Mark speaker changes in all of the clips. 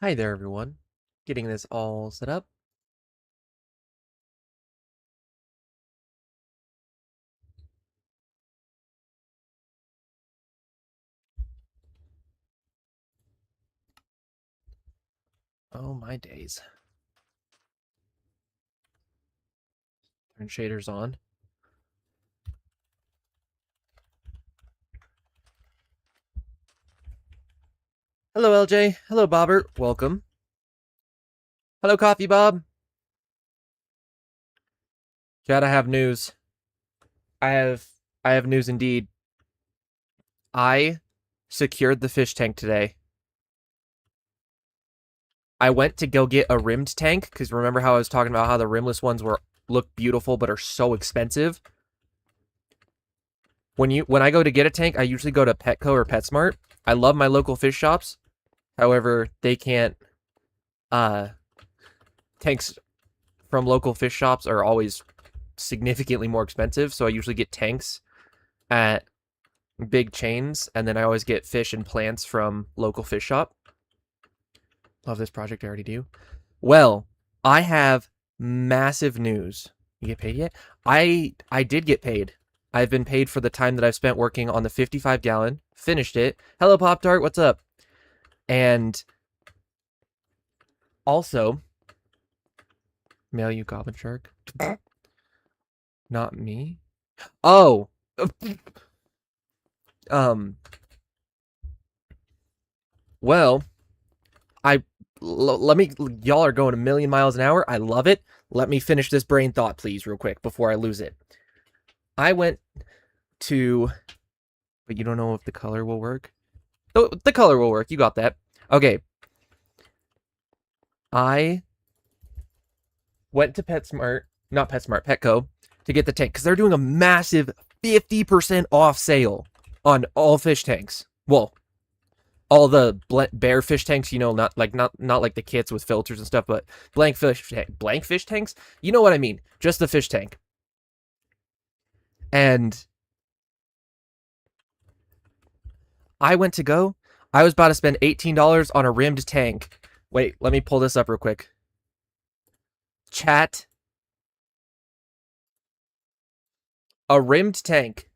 Speaker 1: Hi there, everyone. Getting this all set up. Oh, my days. Turn shaders on. Hello, LJ. Hello, Bobbert. Welcome. Hello, Coffee Bob. Chat, I have news. I have I have news indeed. I secured the fish tank today. I went to go get a rimmed tank because remember how I was talking about how the rimless ones look beautiful but are so expensive. When I go to get a tank, I usually go to Petco or PetSmart. I love my local fish shops. However, they can't uh tanks from local fish shops are always significantly more expensive, so I usually get tanks at big chains, and then I always get fish and plants from local fish shop. Love this project, I already do. Well, I have massive news. You get paid yet? I did get paid. I've been paid for the time that I've spent working on the 55 gallon. Finished it. Hello, Pop Tart. What's up? And also, mail you Goblin Shark. Not me. Oh. Well, let me. Y'all are going a million miles an hour. I love it. Let me finish this brain thought, please, real quick before I lose it. I went to, but you don't know if the color will work. Oh, the color will work. You got that. Okay. I went to PetSmart, not PetSmart, Petco, to get the tank because they're doing a massive 50% off sale on all fish tanks. Well, all the bare fish tanks, not like the kits with filters and stuff, but blank fish tanks. You know what I mean? Just the fish tank. And I went to go. I was about to spend $18 on a rimmed tank. Wait, let me pull this up real quick. Chat. A rimmed tank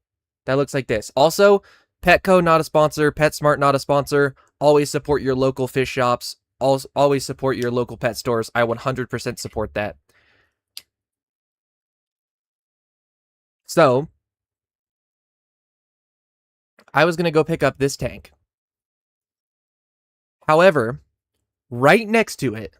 Speaker 1: that looks like this. Also, Petco not a sponsor, PetSmart not a sponsor. Always support your local fish shops. Always support your local pet stores. I 100% support that. So, I was going to go pick up this tank. However, right next to it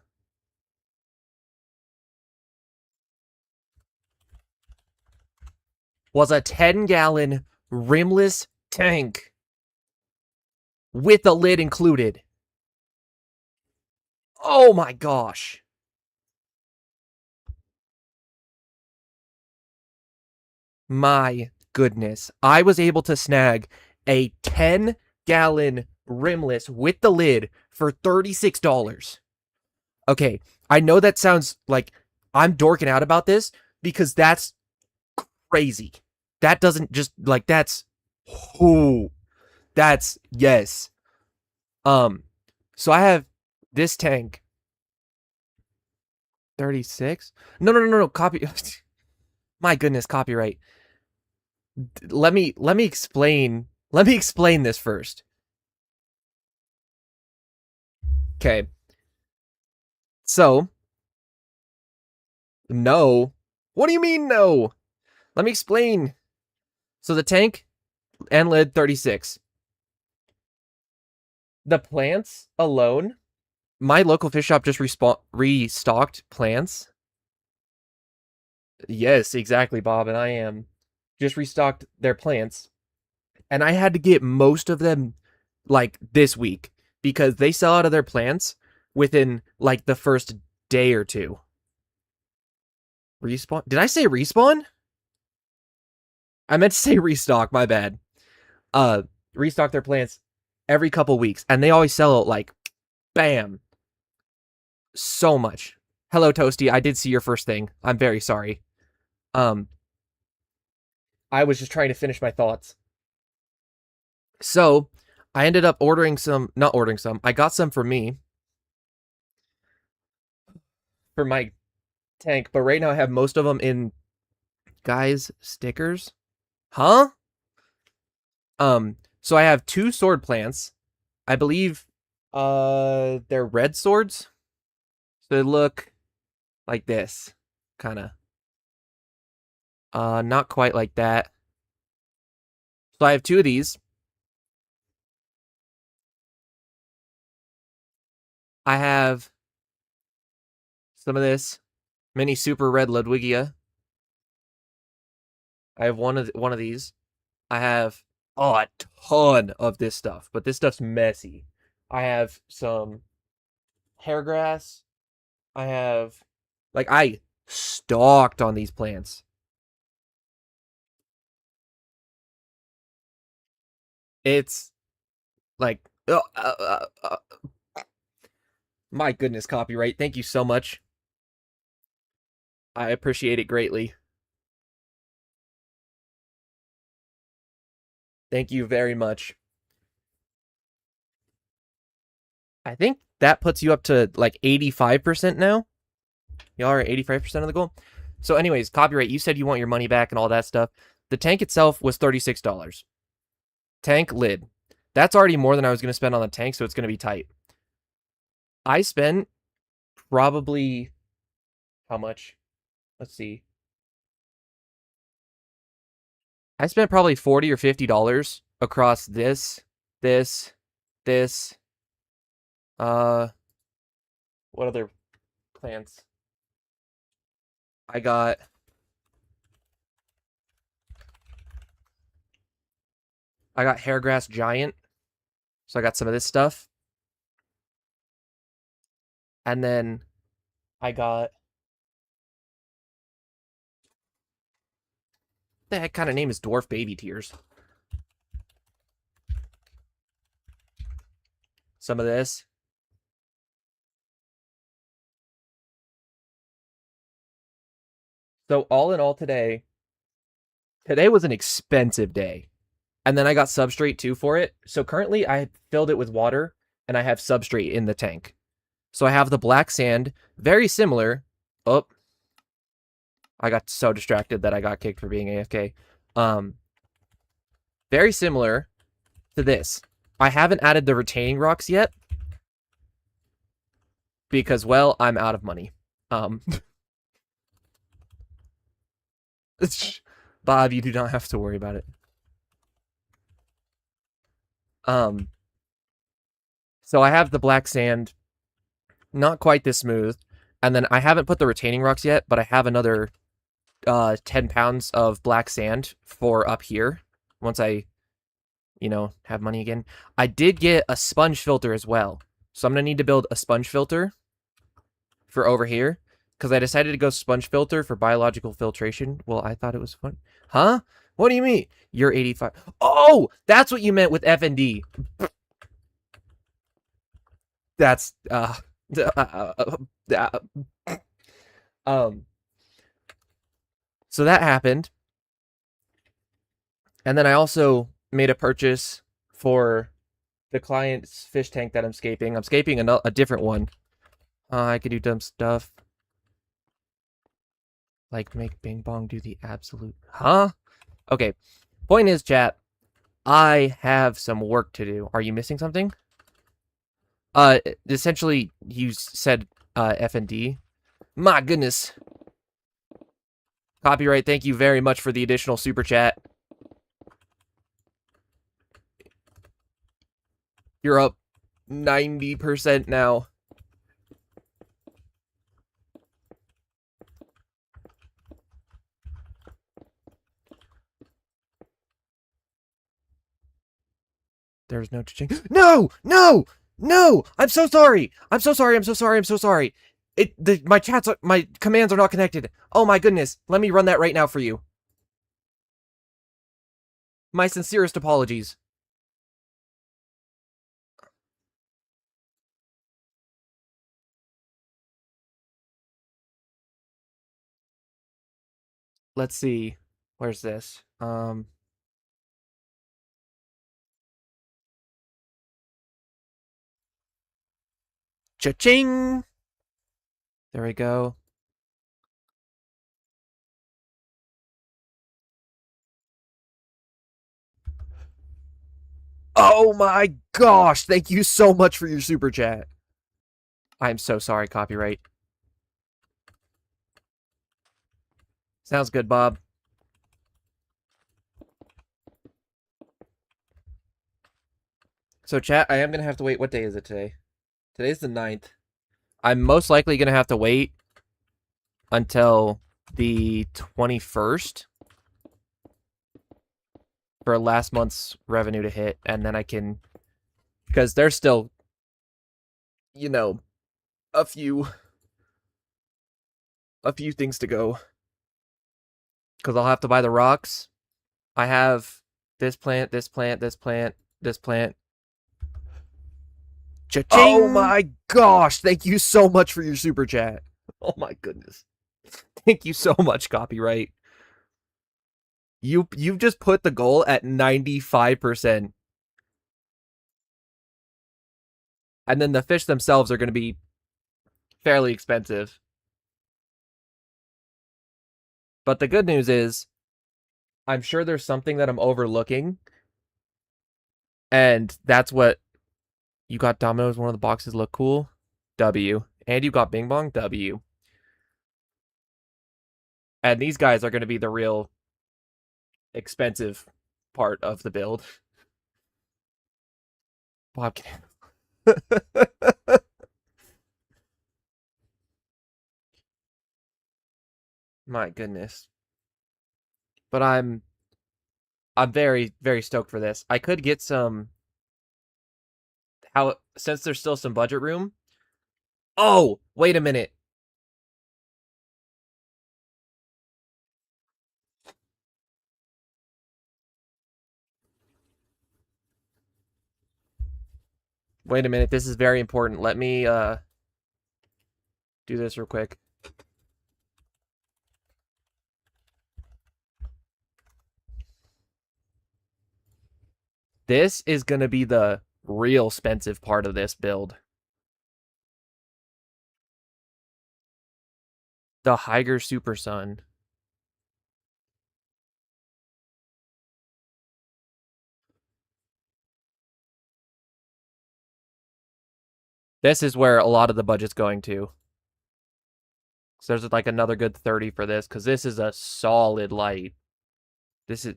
Speaker 1: was a 10-gallon rimless tank with the lid included. Oh my gosh. My goodness. I was able to snag a 10-gallon rimless with the lid for $36. Okay, I know that sounds like I'm dorking out about this because that's crazy. That doesn't just like that's yes. So I have this tank 36. No. Copy. My goodness, copyright. Let me explain. Let me explain this first. Okay. So, no. What do you mean no? Let me explain. So the tank and lid 36. The plants alone, my local fish shop just restocked plants. Yes, exactly, Bob, and I am just restocked their plants. And I had to get most of them like this week because they sell out of their plants within like the first day or two. Respawn? Did I say respawn? I meant to say restock, my bad. Uh Restock their plants every couple weeks and they always sell out like bam. So much. Hello Toasty, I did see your first thing. I'm very sorry. Um I was just trying to finish my thoughts. So, I ended up ordering some, not ordering some. I got some for me for my tank, but right now I have most of them in guys stickers. Huh? So I have two sword plants. I believe they're red swords. So they look like this. Kinda. Not quite like that. So I have two of these. I have some of this mini super red Ludwigia. I have one of these. I have a ton of this stuff, but this stuff's messy. I have some hair grass. I have I stalked on these plants. It's like my goodness, copyright. Thank you so much. I appreciate it greatly. Thank you very much. I think that puts you up to like 85% now. Y'all are 85% of the goal. So, anyways, copyright, you said you want your money back and all that stuff. The tank itself was $36. Tank lid. That's already more than I was going to spend on the tank, so it's going to be tight. I spent probably how much? Let's see. I spent probably $40 or $50 across this, this. Uh, what other plants? I got Hairgrass Giant, so I got some of this stuff, and then I got the heck kind of name is Dwarf Baby Tears. Some of this. So all in all, today was an expensive day, and then I got substrate too for it. So currently, I filled it with water, and I have substrate in the tank. So I have the black sand, very similar. Oh, I got so distracted that I got kicked for being AFK. Um, very similar to this. I haven't added the retaining rocks yet because, well, I'm out of money. Um, Bob, you do not have to worry about it. Um, so I have the black sand, not quite this smooth, and then I haven't put the retaining rocks yet, but I have another 10 pounds of black sand for up here once I, have money again. I did get a sponge filter as well. So I'm going to need to build a sponge filter for over here because I decided to go sponge filter for biological filtration. Well, I thought it was fun. Huh? What do you mean? You're 85. Oh, that's what you meant with FND. That's um so that happened. And then I also made a purchase for the client's fish tank that I'm scaping. I'm scaping a different one. I could do dumb stuff. Like make Bing Bong do the absolute. Huh? Okay. Point is, chat, I have some work to do. Are you missing something? Essentially, you said F and D. My goodness. Copyright, thank you very much for the additional super chat. You're up 90% now. There's no cha-ching. No! No! No! I'm so sorry! I'm so sorry, I'm so sorry, I'm so sorry. My commands are not connected. Oh my goodness. Let me run that right now for you. My sincerest apologies. Let's see. Where's this? Cha-ching! There we go. Oh my gosh! Thank you so much for your super chat. I'm so sorry, copyright. Sounds good, Bob. So, chat, I am going to have to wait. What day is it today? Today's the 9th. I'm most likely going to have to wait until the 21st for last month's revenue to hit, and then I can... Because there's still, you know, a few things to go. Because I'll have to buy the rocks. I have this plant, this plant, this plant, this plant. Cha-ching! Oh my gosh! Thank you so much for your super chat. Oh my goodness. Thank you so much, copyright. You've just put the goal at 95%. And then the fish themselves are going to be fairly expensive. But the good news is, I'm sure there's something that I'm overlooking. And that's what... You got Domino's, one of the boxes look cool. W. And you got Bing Bong. W. And these guys are going to be the real expensive part of the build. Bob, my goodness. But I'm very, very stoked for this. I could get some... Since there's still some budget room... Oh! Wait a minute. Wait a minute. This is very important. Let me do this real quick. This is going to be the real expensive part of this build. The Higer Super Sun. This is where a lot of the budget's going to. So there's like another good 30 for this, because this is a solid light. This is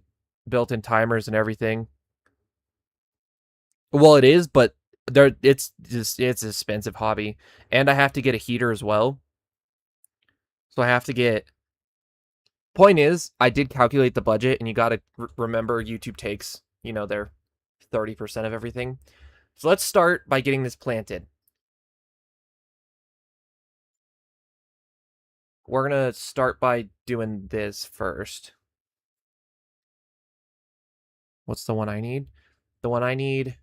Speaker 1: built-in timers and everything. Well, it is, but it's an expensive hobby. And I have to get a heater as well. So I have to get... Point is, I did calculate the budget, and you gotta remember YouTube takes, their 30% of everything. So let's start by getting this planted. We're gonna start by doing this first. What's the one I need? The one I need...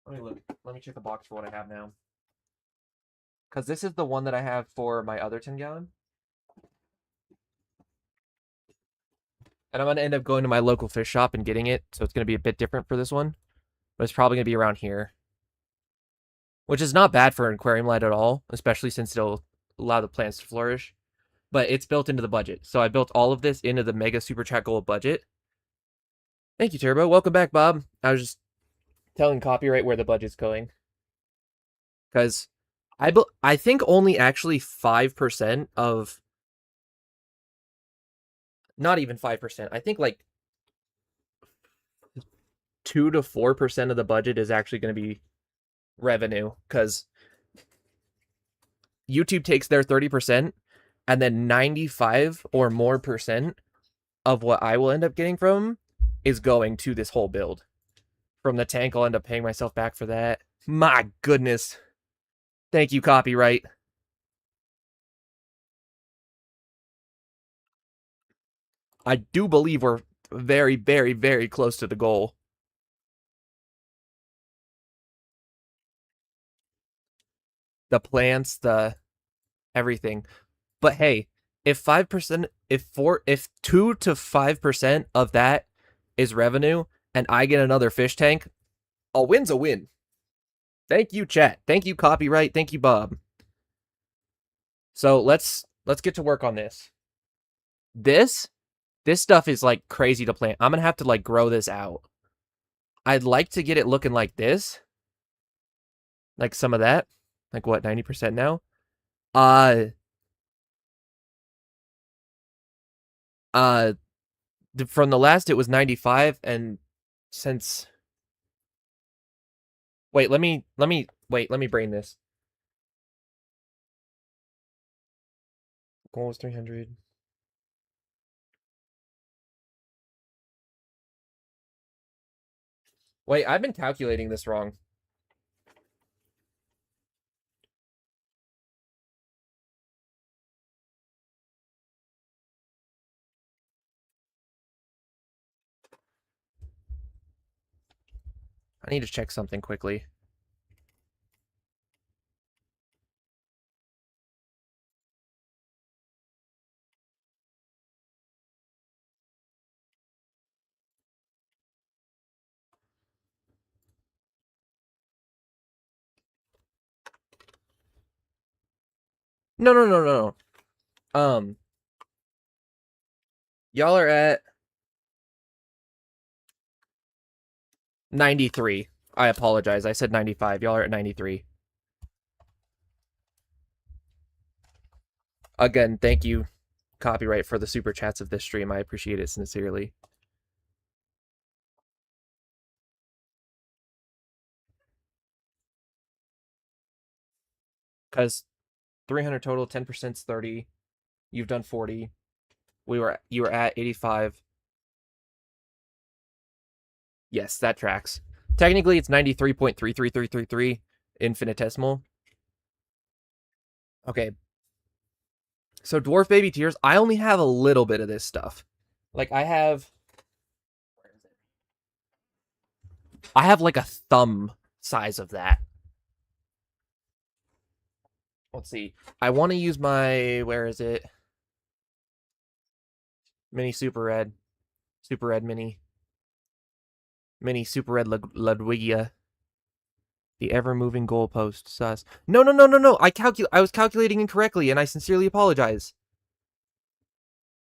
Speaker 1: Let me look. Let me check the box for what I have now. Because this is the one that I have for my other 10-gallon. And I'm going to end up going to my local fish shop and getting it, so it's going to be a bit different for this one. But it's probably going to be around here. Which is not bad for an aquarium light at all, especially since it'll allow the plants to flourish. But it's built into the budget. So I built all of this into the Mega Super Chat Gold budget. Thank you, Turbo. Welcome back, Bob. I was just telling copyright where the budget's going. Because I think only actually 5% of... Not even 5%. I think like 2 to 4% of the budget is actually going to be revenue, because YouTube takes their 30%, and then 95 or more percent of what I will end up getting from is going to this whole build. From the tank, I'll end up paying myself back for that. My goodness. Thank you, copyright. I do believe we're very, very, very close to the goal. The plants, the everything. But hey, if 5%, if 2 to 5% of that is revenue, and I get another fish tank, a win's a win. Thank you, chat. Thank you, copyright. Thank you, Bob. So let's get to work on this. This stuff is like crazy to plant. I'm gonna have to like grow this out. I'd like to get it looking like this. Like some of that. Like what, 90% now? Uh uh from the last it was 95, and since wait, let me brain this. Goal was 300. Wait, I've been calculating this wrong. I need to check something quickly. No. Y'all are at 93. I apologize. I said 95. Y'all are at 93. Again, thank you, copyright, for the super chats of this stream. I appreciate it sincerely. Because 300 total, 10% is 30. You've done 40. You were at 85. Yes, that tracks. Technically, it's 93.33333 infinitesimal. Okay. So Dwarf Baby Tears, I only have a little bit of this stuff. Like I have like a thumb size of that. Let's see. I want to use my, where is it? Mini Super Red. Super Red Mini. Mini Super Red Ludwigia. The ever-moving goalpost. Sus. No. I was calculating incorrectly, and I sincerely apologize.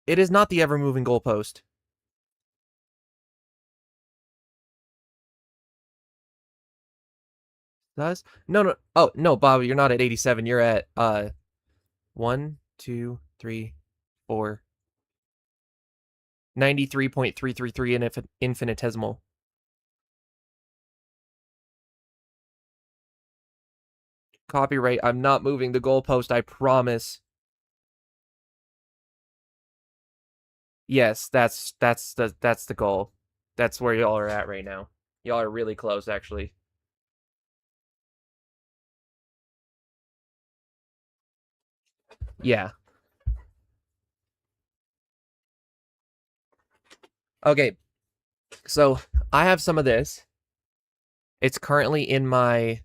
Speaker 1: It is not the ever-moving goalpost. Sus? No. Oh, no, Bob, you're not at 87. You're at, 1, 2, 3, 4. 93.333 in infinitesimal. Copyright, I'm not moving the goalpost, I promise. Yes, that's the goal. That's where y'all are at right now. Y'all are really close, actually. Yeah. Okay. So, I have some of this. It's currently in my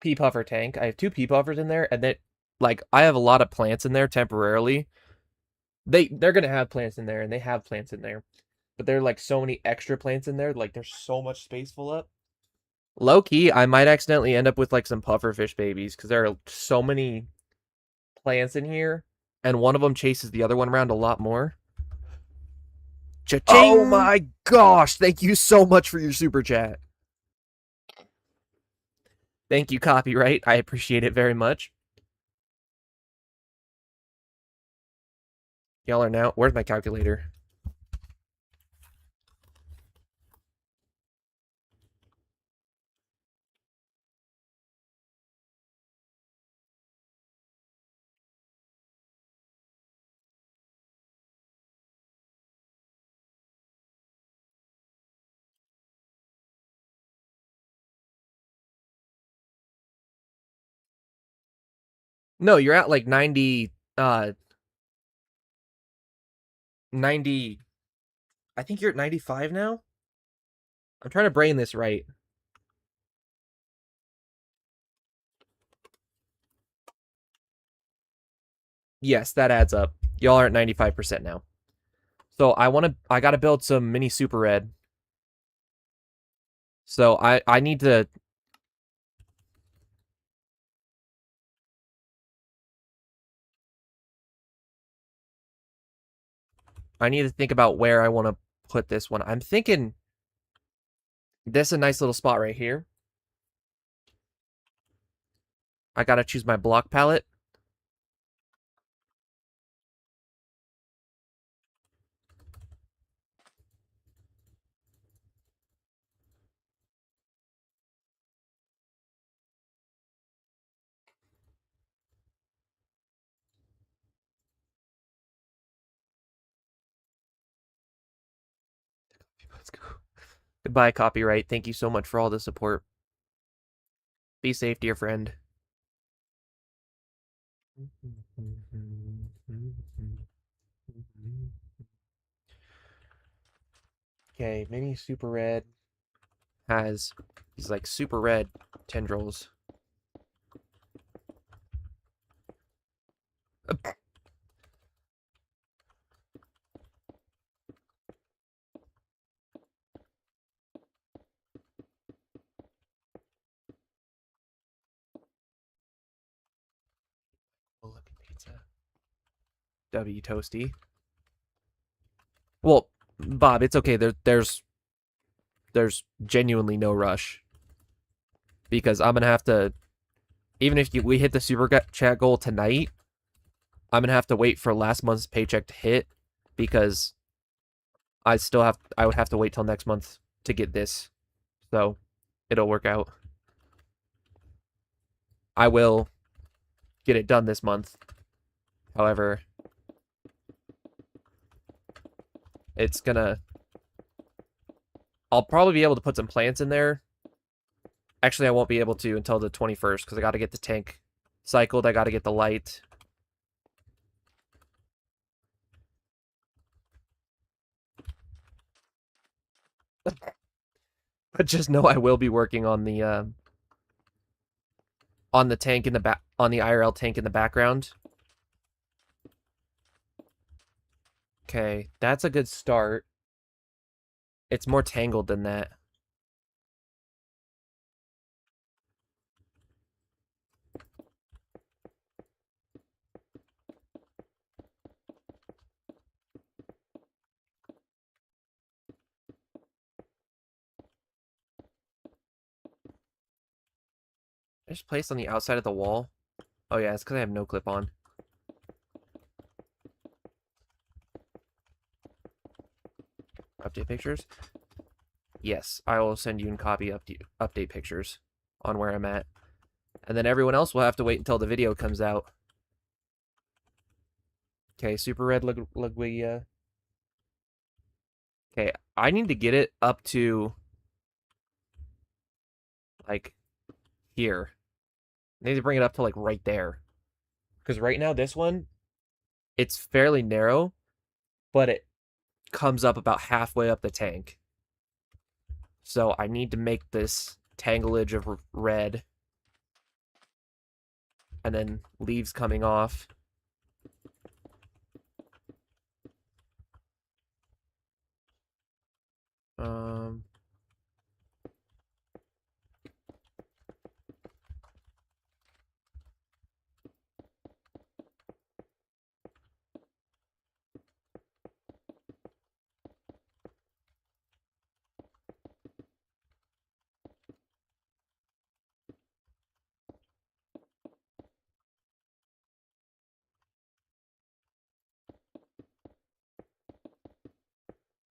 Speaker 1: pea puffer tank. I have 2 pea puffers in there, and then, like, I have a lot of plants in there temporarily. They're gonna have plants in there, and they have plants in there. But there are, like, so many extra plants in there. Like, there's so much space full up. Low key, I might accidentally end up with like some pufferfish babies because there are so many plants in here, and one of them chases the other one around a lot more. Cha-ching! Oh my gosh! Thank you so much for your super chat. Thank you, copyright. I appreciate it very much. Y'all are now. Where's my calculator? No, you're at like 90. 90. I think you're at 95 now. I'm trying to brain this right. Yes, that adds up. Y'all are at 95% now. So I gotta build some mini super red. So I need to I need to think about where I want to put this one. I'm thinking this is a nice little spot right here. I gotta choose my block palette. Let's go. Goodbye, copyright. Thank you so much for all the support. Be safe, dear friend. Okay, mini super red has these like super red tendrils. Pizza. W Toasty. Well, Bob, it's okay. There's genuinely no rush because I'm gonna have to. Even if we hit the super chat goal tonight, I'm gonna have to wait for last month's paycheck to hit because I would have to wait till next month to get this. So it'll work out. I will get it done this month. However, it's gonna I'll probably be able to put some plants in there. Actually, I won't be able to until the 21st because I got to get the tank cycled. I got to get the light. But just know I will be working on the tank in the back, on the IRL tank in the background. Okay, that's a good start. It's more tangled than that. Just placed on the outside of the wall. Oh yeah, it's because I have no clip on. Update pictures? Yes, I will send you and copy update pictures on where I'm at. And then everyone else will have to wait until the video comes out. Okay, super red Ludwigia. Okay, I need to get it up to like here. I need to bring it up to like right there. Because right now this one, it's fairly narrow, but it comes up about halfway up the tank. So I need to make this tanglage of red and then leaves coming off. Um,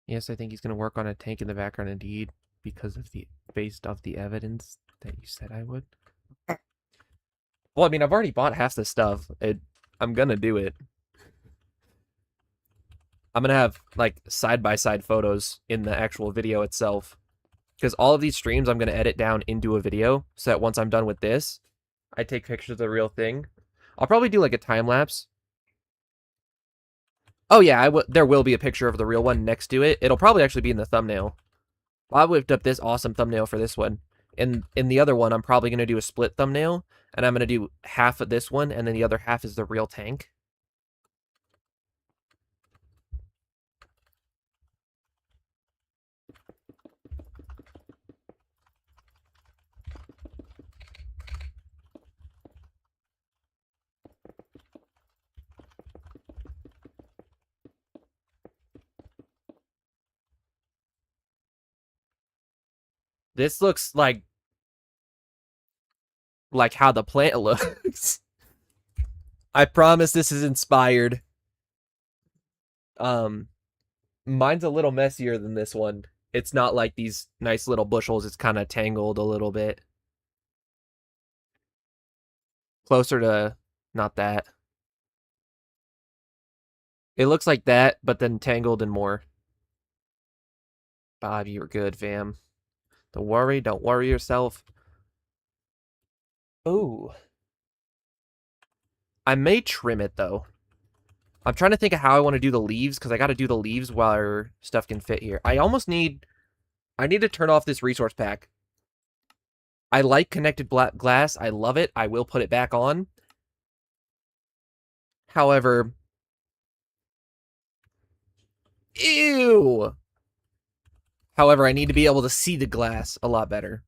Speaker 1: yes, I think he's going to work on a tank in the background indeed because of the based off the evidence that you said I would. Well, I mean, I've already bought half the stuff. I'm going to do it. I'm going to have like side-by-side photos in the actual video itself. Because all of these streams I'm going to edit down into a video so that once I'm done with this, I take pictures of the real thing. I'll probably do like a time lapse. Oh yeah, there will be a picture of the real one next to it. It'll probably actually be in the thumbnail. I whipped up this awesome thumbnail for this one. In the other one, I'm probably going to do a split thumbnail, and I'm going to do half of this one, and then the other half is the real tank. This looks like how the plant looks. I promise this is inspired. Um, Mine's a little messier than this one. It's not like these nice little bushels. It's kind of tangled a little bit. Closer to not that. It looks like that, but then tangled and more. Bob, you're good, fam. Don't worry yourself. Ooh. I may trim it though. I'm trying to think of how I want to do the leaves because I got to do the leaves while stuff can fit here. I need to turn off this resource pack. I like connected black glass. I love it. I will put it back on. However, ew. However, I need to be able to see the glass a lot better.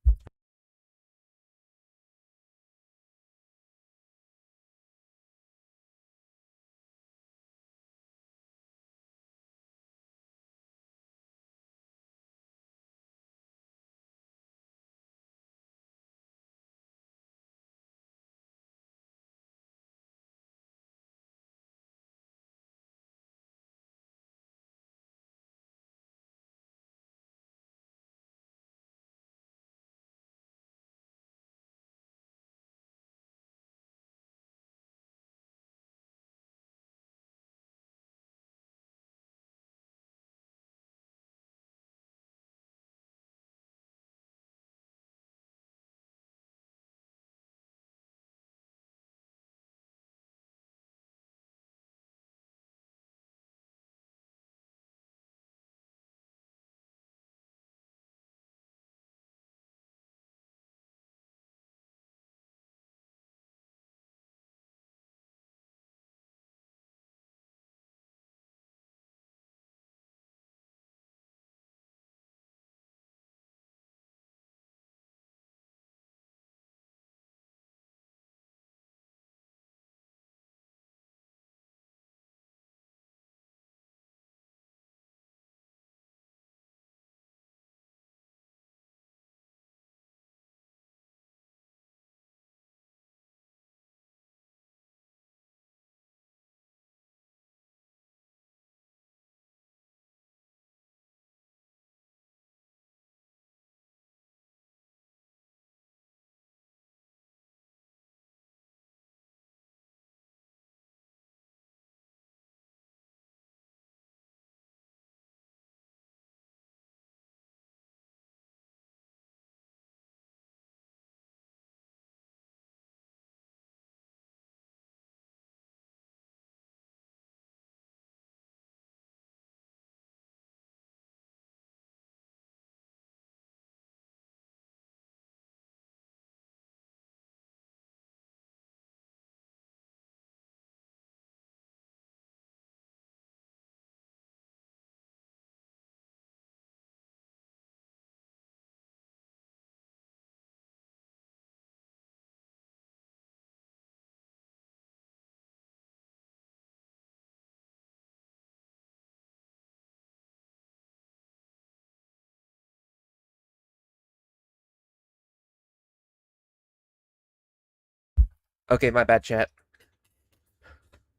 Speaker 1: Okay, my bad, chat.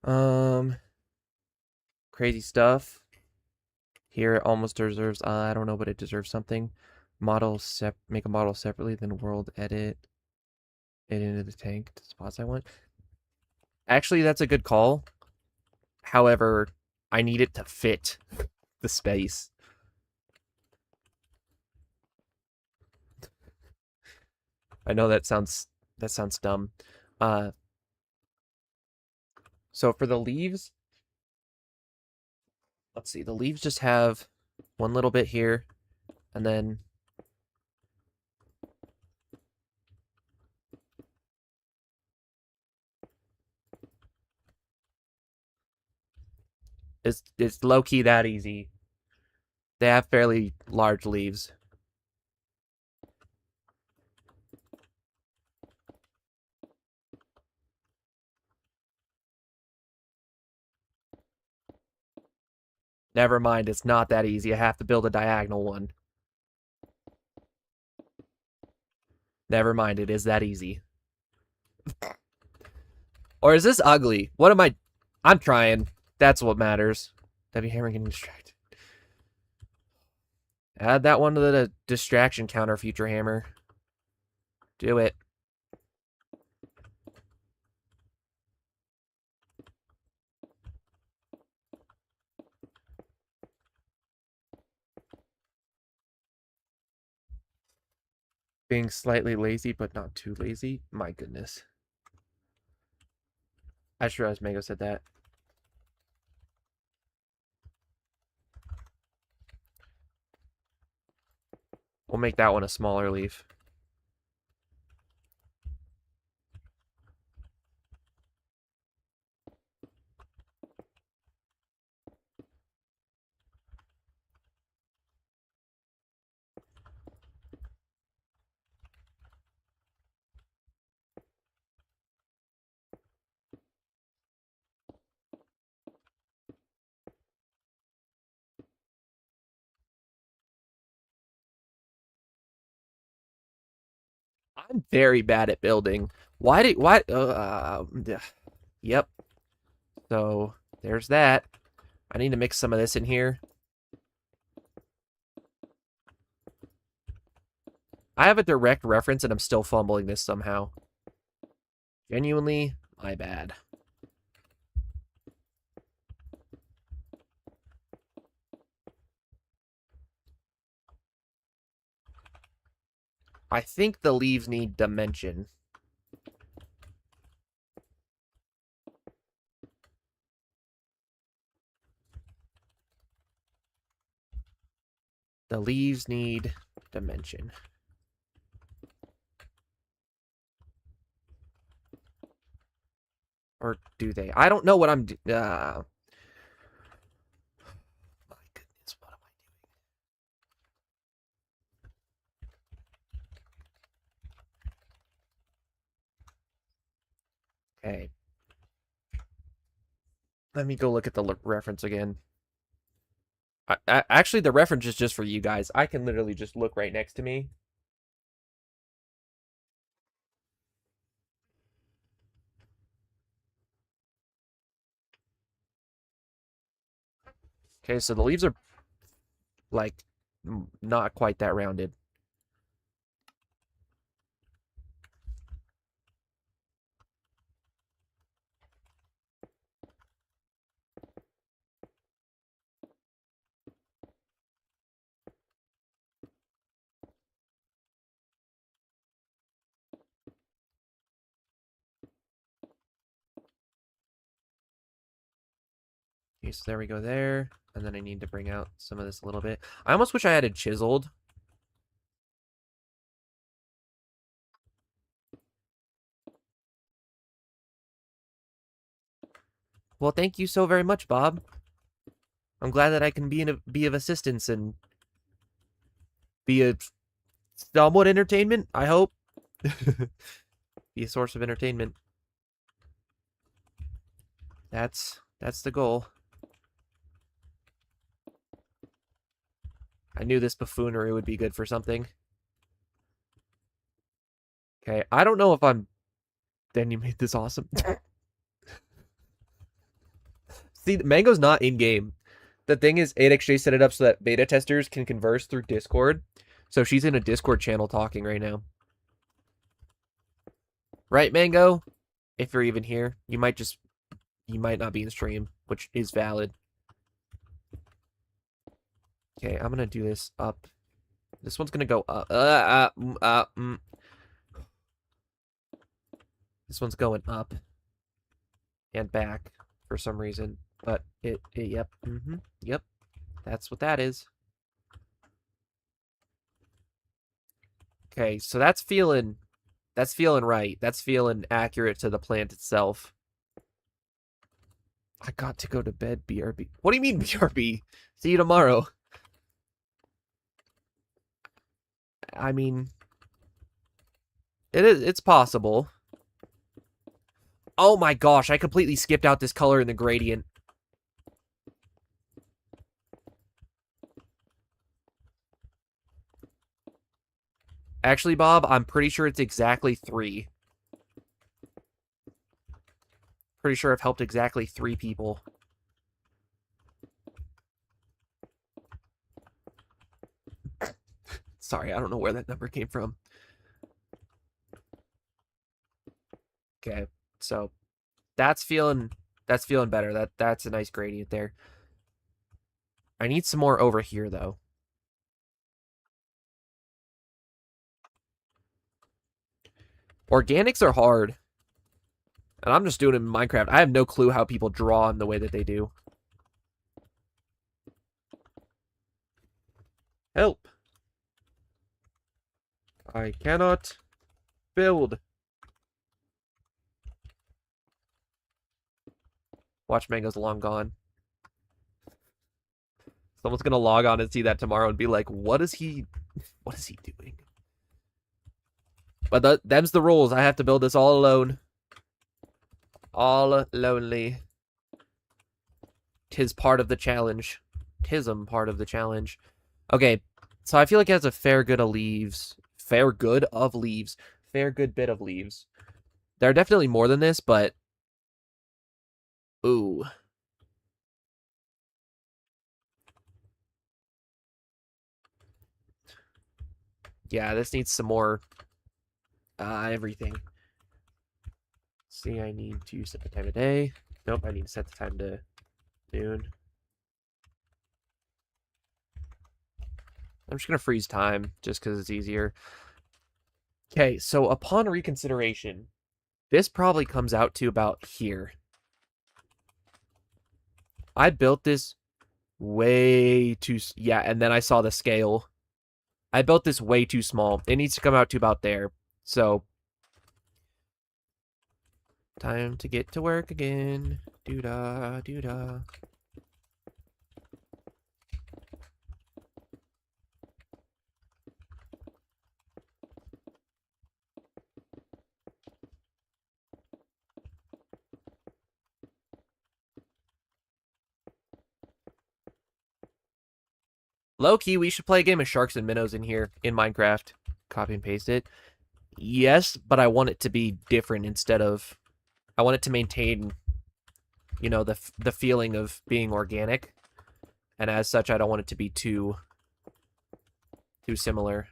Speaker 1: Um, Crazy stuff. Here it almost deserves, I don't know, but it deserves something. Make a model separately, then world edit it into the tank to spots I want. Actually, that's a good call. However, I need it to fit the space. I know that sounds dumb. Uh, so for the leaves, let's see. The leaves just have one little bit here, and then it's low key that easy. They have fairly large leaves. Never mind, it's not that easy. I have to build a diagonal one. Never mind, it is that easy. Or is this ugly? What am I... I'm trying. That's what matters. W hammer getting distracted. Add that one to the distraction counter, future hammer. Do it. Being slightly lazy, but not too lazy. My goodness. I just realized Mango said that. We'll make that one a smaller leaf. I'm very bad at building. Why? Yep. So there's that. I need to mix some of this in here. I have a direct reference and I'm still fumbling this somehow. Genuinely, my bad. I think the leaves need dimension. The leaves need dimension. Or do they? I don't know what I'm doing. My goodness, what am I doing? Okay. Let me go look at the reference again. Actually, the reference is just for you guys. I can literally just look right next to me. Okay, so the leaves are, like, not quite that rounded. Okay, so there we go there. And then I need to bring out some of this a little bit. I almost wish I had it chiseled. Well, thank you so very much, Bob. I'm glad that I can be of assistance and be a somewhat entertainment, I hope. Be a source of entertainment. That's the goal. I knew this buffoonery would be good for something. Okay, I don't know if I'm... Then you made this awesome. See, Mango's not in-game. The thing is, 8xj set it up so that beta testers can converse through Discord. So she's in a Discord channel talking right now. Right, Mango? If you're even here, you might not be in stream, which is valid. Okay, I'm gonna do this up. This one's gonna go up. This one's going up and back for some reason, but yep, yep, that's what that is. Okay, so that's feeling right. That's feeling accurate to the plant itself. I got to go to bed, BRB. What do you mean, BRB? See you tomorrow. I mean, it's possible. Oh my gosh, I completely skipped out this color in the gradient. Actually, Bob, I'm pretty sure it's exactly 3. Pretty sure I've helped exactly 3 people. Sorry, I don't know where that number came from. Okay, so that's feeling better. That's a nice gradient there. I need some more over here though. Organics are hard. And I'm just doing it in Minecraft. I have no clue how people draw in the way that they do. Help. I cannot build. Watch Mango's long gone. Someone's gonna log on and see that tomorrow and be like, what is he doing? But them's the rules. I have to build this all alone. All lonely. 'Tis part of the challenge. 'Tism part of the challenge. Okay, so I feel like it has a fair good of leaves. Fair good of leaves. Fair good bit of leaves. There are definitely more than this, but ooh. Yeah, this needs some more everything. See, I need to set the time of day. Nope, I need to set the time to noon. I'm just going to freeze time just because it's easier. Okay, so upon reconsideration, this probably comes out to about here. I built this way too... Yeah, and then I saw the scale. I built this way too small. It needs to come out to about there. So, time to get to work again. Doo-da, doo-da. Low-key, we should play a game of Sharks and Minnows in here, in Minecraft. Copy and paste it. Yes, but I want it to be different instead of... I want it to maintain, you know, the feeling of being organic. And as such, I don't want it to be too similar.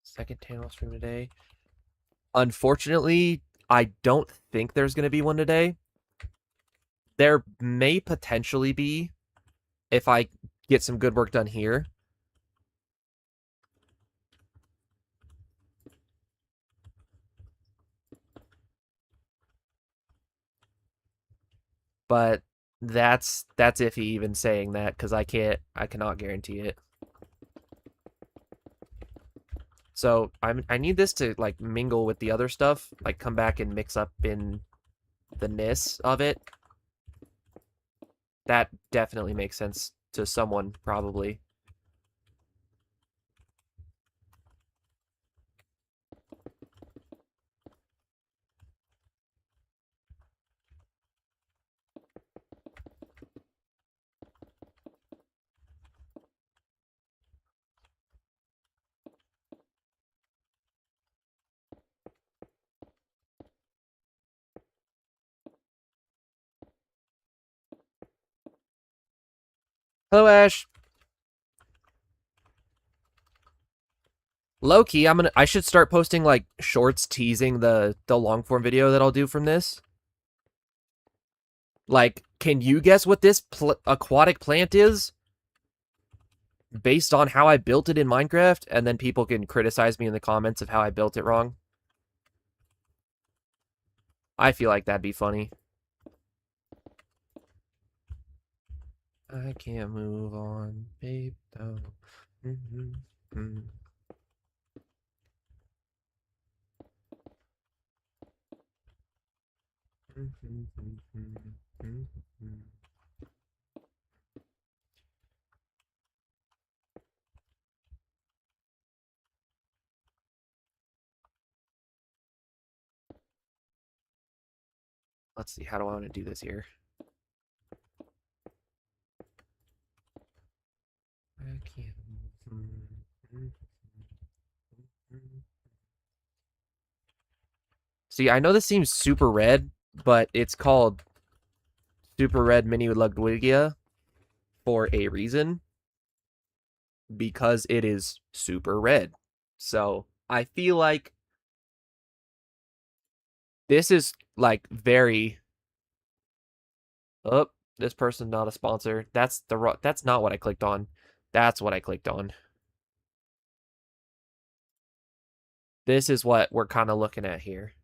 Speaker 1: Second channel stream today. Unfortunately, I don't think there's going to be one today. There may potentially be if I get some good work done here. But that's iffy even saying that because I cannot guarantee it. So I need this to like mingle with the other stuff, like come back and mix up in the ness of it. That definitely makes sense to someone, probably. Hello, Ash. Low key, I should start posting like shorts teasing the long form video that I'll do from this. Like, can you guess what this aquatic plant is? Based on how I built it in Minecraft, and then people can criticize me in the comments of how I built it wrong. I feel like that'd be funny. I can't move on, babe, though. Let's see, how do I want to do this here? I can't. See, I know this seems super red, but it's called Super Red Mini Ludwigia for a reason, because it is super red. So I feel like this is like very. Oh, this person's not a sponsor. That's not what I clicked on. That's what I clicked on. This is what we're kind of looking at here.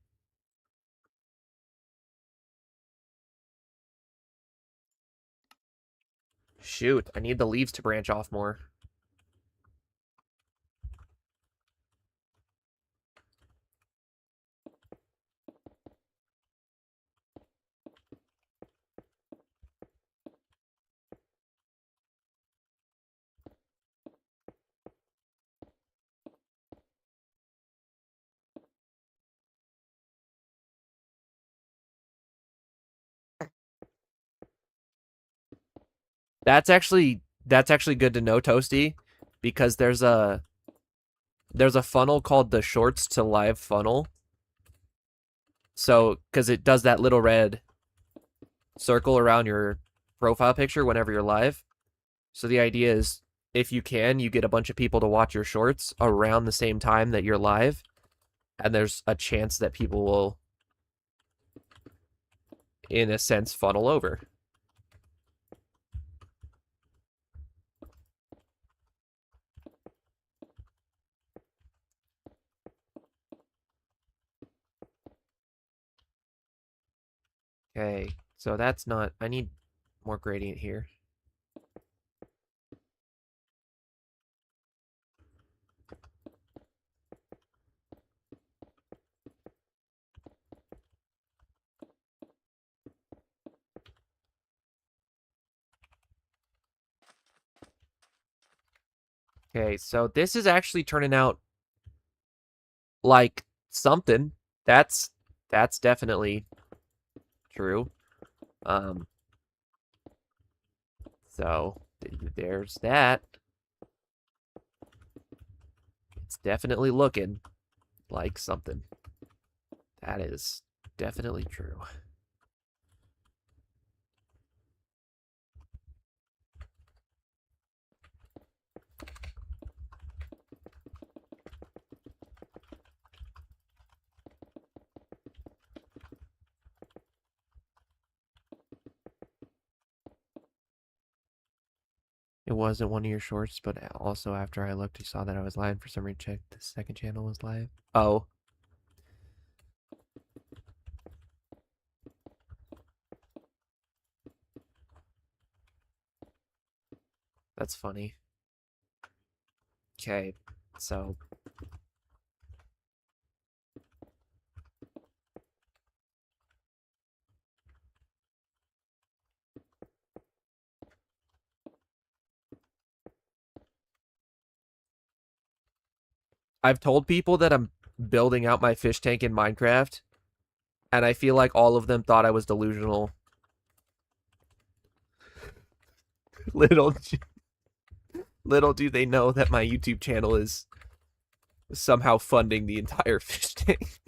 Speaker 1: Shoot, I need the leaves to branch off more. That's actually good to know, Toasty, because there's a funnel called the Shorts to Live funnel. So, because it does that little red circle around your profile picture whenever you're live. So the idea is, if you can, you get a bunch of people to watch your shorts around the same time that you're live, and there's a chance that people will, in a sense, funnel over. Okay, so that's not. I need more gradient here. Okay, so this is actually turning out like something. That's that's definitely true. Um, so there's that. It's definitely looking like something. That is definitely true. It wasn't one of your shorts, but also after I looked, you saw that I was live. For some reason, checked the second channel was live. Oh, that's funny. Okay, so I've told people that I'm building out my fish tank in Minecraft, and I feel like all of them thought I was delusional. Little little do they know that my YouTube channel is somehow funding the entire fish tank.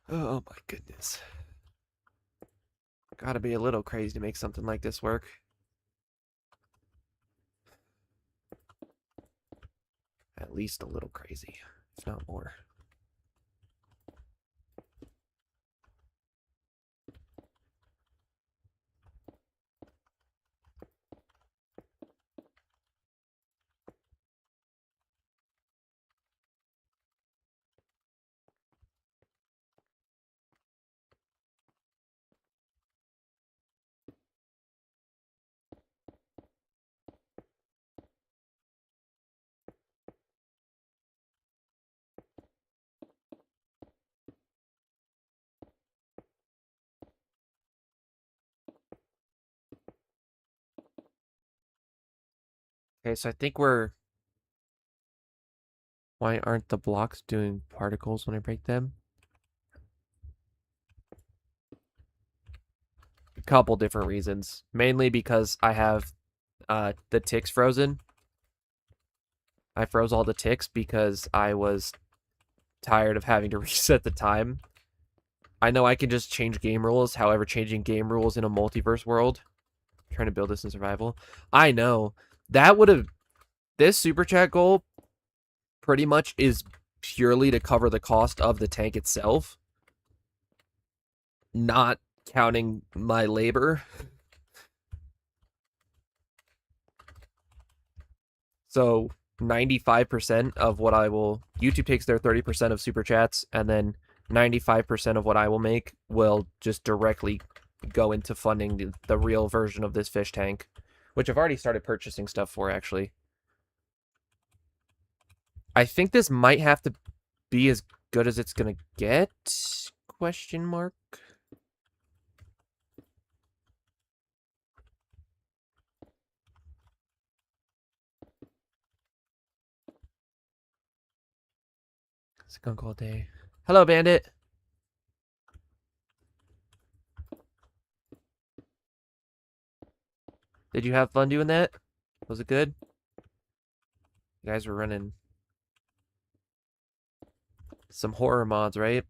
Speaker 1: Oh my goodness. Gotta be a little crazy to make something like this work. At least a little crazy, if not more. Okay, so I think we're... Why aren't the blocks doing particles when I break them? A couple different reasons. Mainly because I have the ticks frozen. I froze all the ticks because I was tired of having to reset the time. I know I can just change game rules, however, changing game rules in a multiverse world, trying to build this in survival. I know. That would have... This super chat goal pretty much is purely to cover the cost of the tank itself, not counting my labor. So 95% of what I will... YouTube takes their 30% of super chats, and then 95% of what I will make will just directly go into funding the real version of this fish tank, which I've already started purchasing stuff for, actually. I think this might have to be as good as it's gonna get? Question mark. Skunk all day. Hello, Bandit. Did you have fun doing that? Was it good? You guys were running some horror mods, right?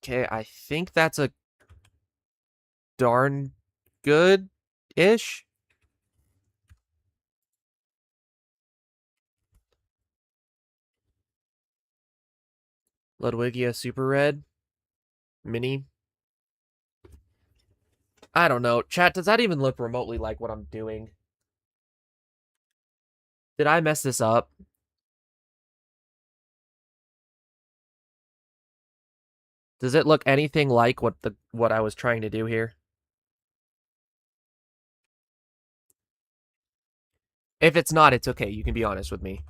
Speaker 1: Okay, I think that's a darn good-ish. Ludwigia Super Red Mini. I don't know. Chat, does that even look remotely like what I'm doing? Did I mess this up? Does it look anything like what I was trying to do here? If it's not, it's okay. You can be honest with me.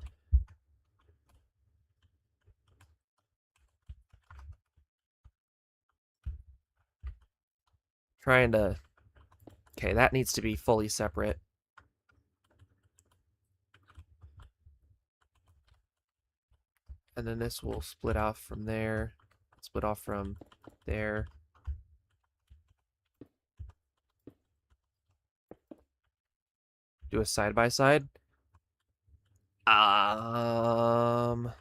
Speaker 1: Trying to... Okay, that needs to be fully separate. And then this will split off from there. Split off from there. Do a side-by-side. That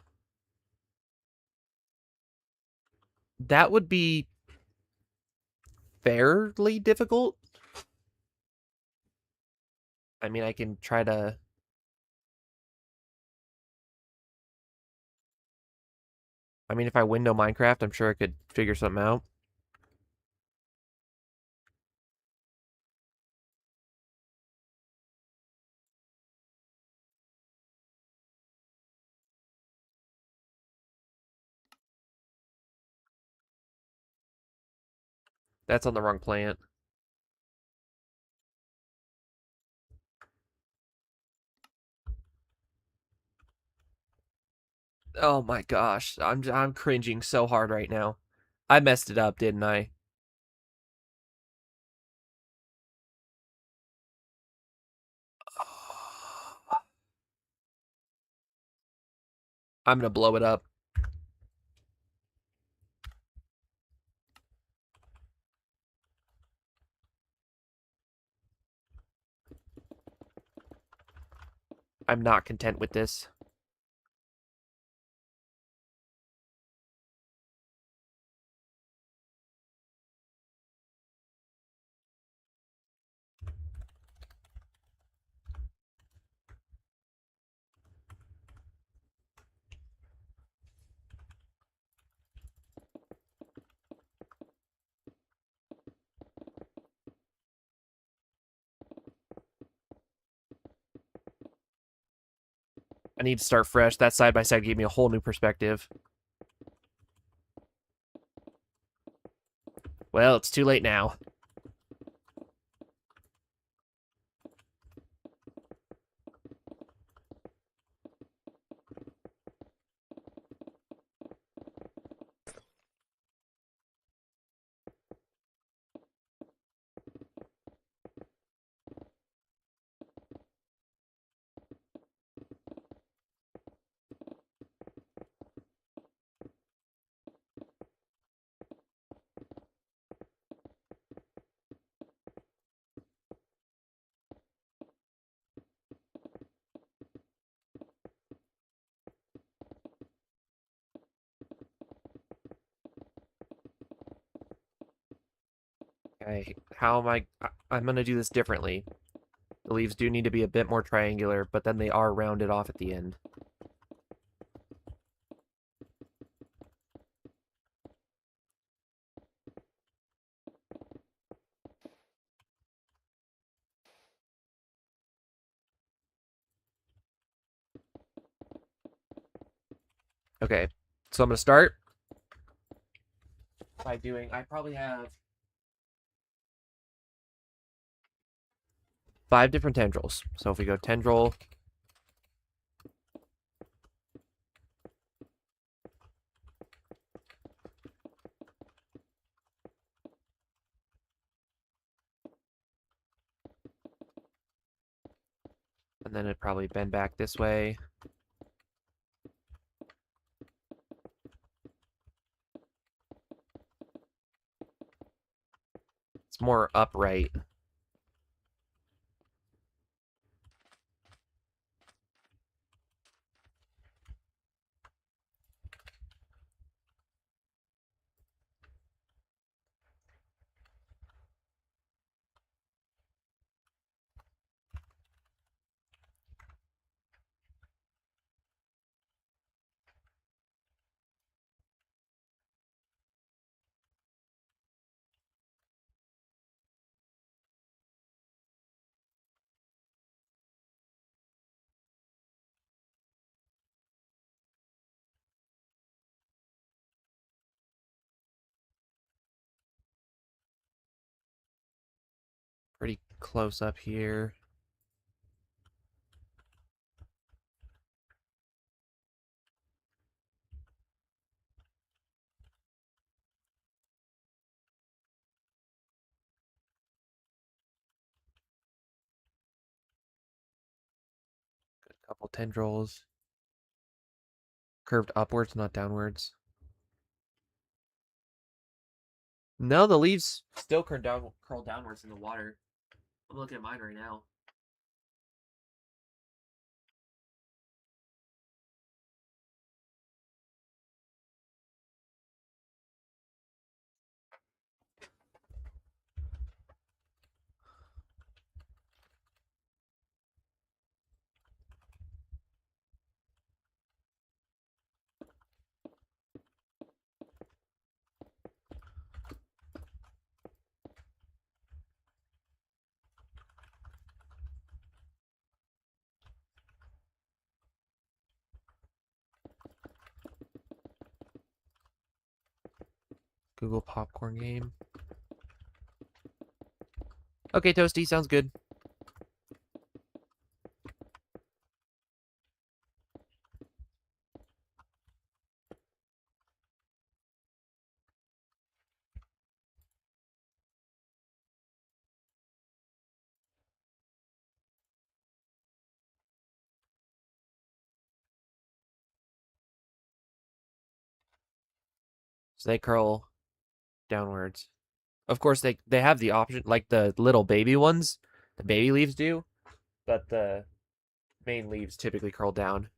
Speaker 1: would be fairly difficult. I mean, I can try to... I mean, if I window Minecraft, I'm sure I could figure something out. That's on the wrong plant. Oh my gosh, I'm cringing so hard right now. I messed it up, didn't I? I'm gonna blow it up. I'm not content with this. I need to start fresh. That side by side gave me a whole new perspective. Well, it's too late now. Okay, how am I'm gonna do this differently. The leaves do need to be a bit more triangular, but then they are rounded off at the end. Okay, so I'm gonna start by doing, I probably have 5 different tendrils. So if we go tendril, and then it'd probably bend back this way. It's more upright. Pretty close up here. Good couple tendrils. Curved upwards, not downwards. No, the leaves still curl downwards in the water. I'm looking at mine right now. Google popcorn game. Okay, Toasty, sounds good. So they curl downwards. Of course, they have the option, like the little baby ones, the baby leaves do, but the main leaves typically curl down.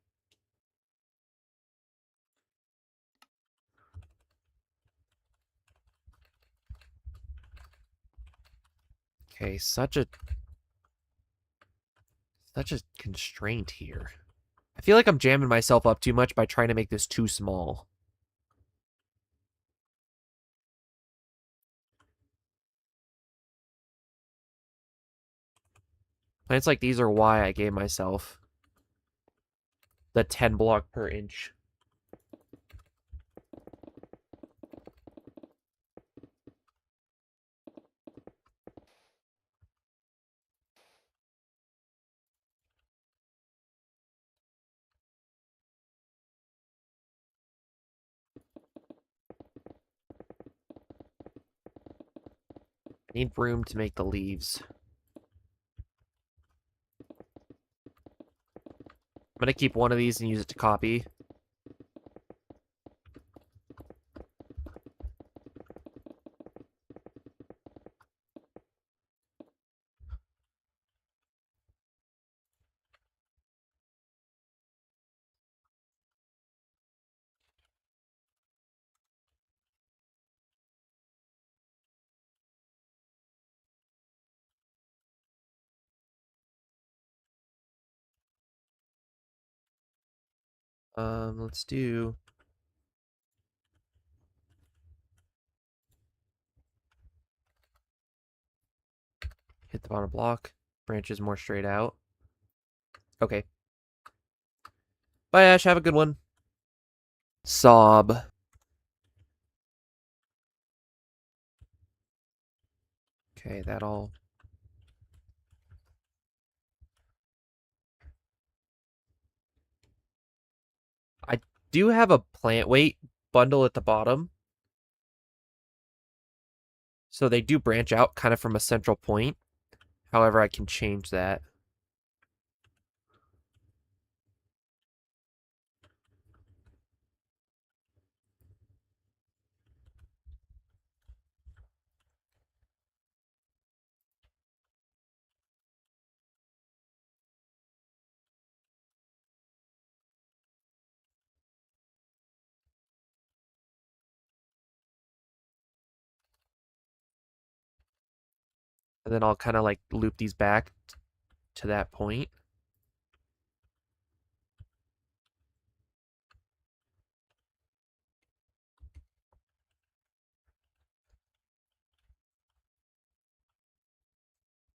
Speaker 1: Okay, such a constraint here. I feel like I'm jamming myself up too much by trying to make this too small. Plants like these are why I gave myself the 10 block per inch. I need room to make the leaves. I'm gonna keep one of these and use it to copy. Let's do hit the bottom block. Branches more straight out. Okay. Bye, Ash. Have a good one. Sob. Okay, that all. I do have a plant weight bundle at the bottom. So they do branch out kind of from a central point. However, I can change that. And then I'll kind of like loop these back to that point.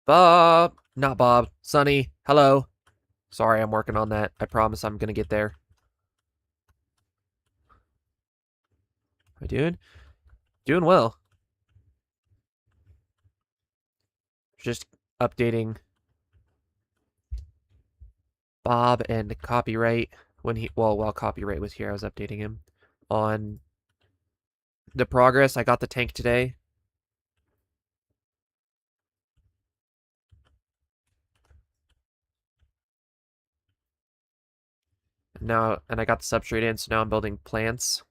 Speaker 1: Bob! Not Bob. Sonny. Hello. Sorry, I'm working on that. I promise I'm gonna get there. Am I doing? Doing well. Just updating Bob and copyright when while copyright was here, I was updating him on the progress. I got the tank today. And I got the substrate in, so now I'm building plants.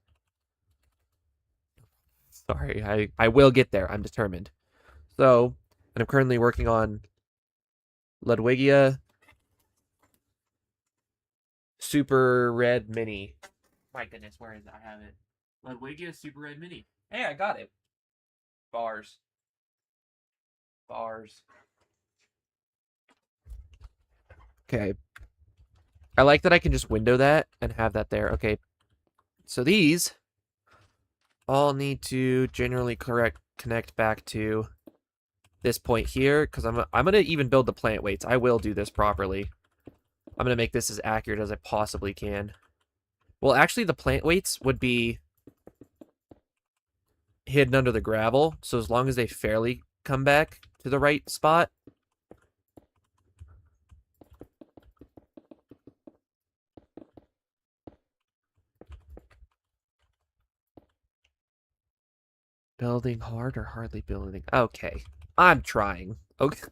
Speaker 1: Sorry, I will get there. I'm determined. So, and I'm currently working on Ludwigia Super Red Mini. My goodness, where is it? I have it. Ludwigia Super Red Mini. Hey, I got it. Bars. Bars. Okay. I like that I can just window that and have that there. Okay. So these all need to generally connect back to this point here because I'm gonna even build the plant weights. I will do this properly. I'm gonna make this as accurate as I possibly can. Well, actually, the plant weights would be hidden under the gravel, so as long as they fairly come back to the right spot. Building hard or hardly building? Okay, I'm trying. Okay.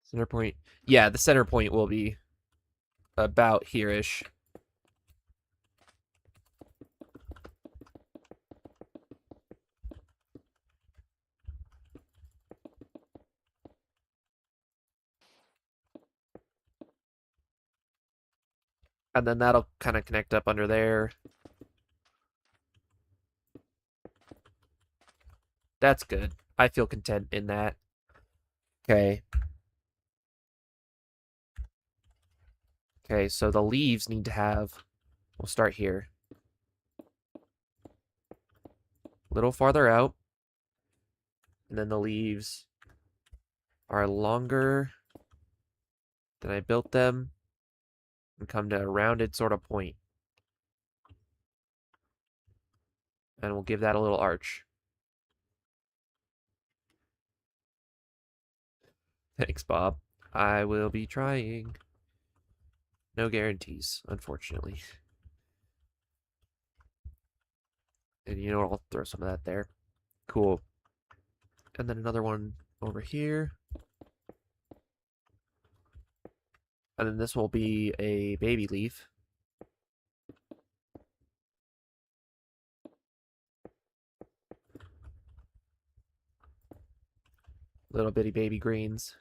Speaker 1: Center point. Yeah, the center point will be about here-ish. And then that'll kind of connect up under there. That's good. I feel content in that. Okay. Okay, so the leaves need to have... We'll start here. A little farther out. And then the leaves are longer than I built them and come to a rounded sort of point. And we'll give that a little arch. Thanks, Bob. I will be trying. No guarantees, unfortunately. And you know what? I'll throw some of that there. Cool. And then another one over here. And then this will be a baby leaf. Little bitty baby greens.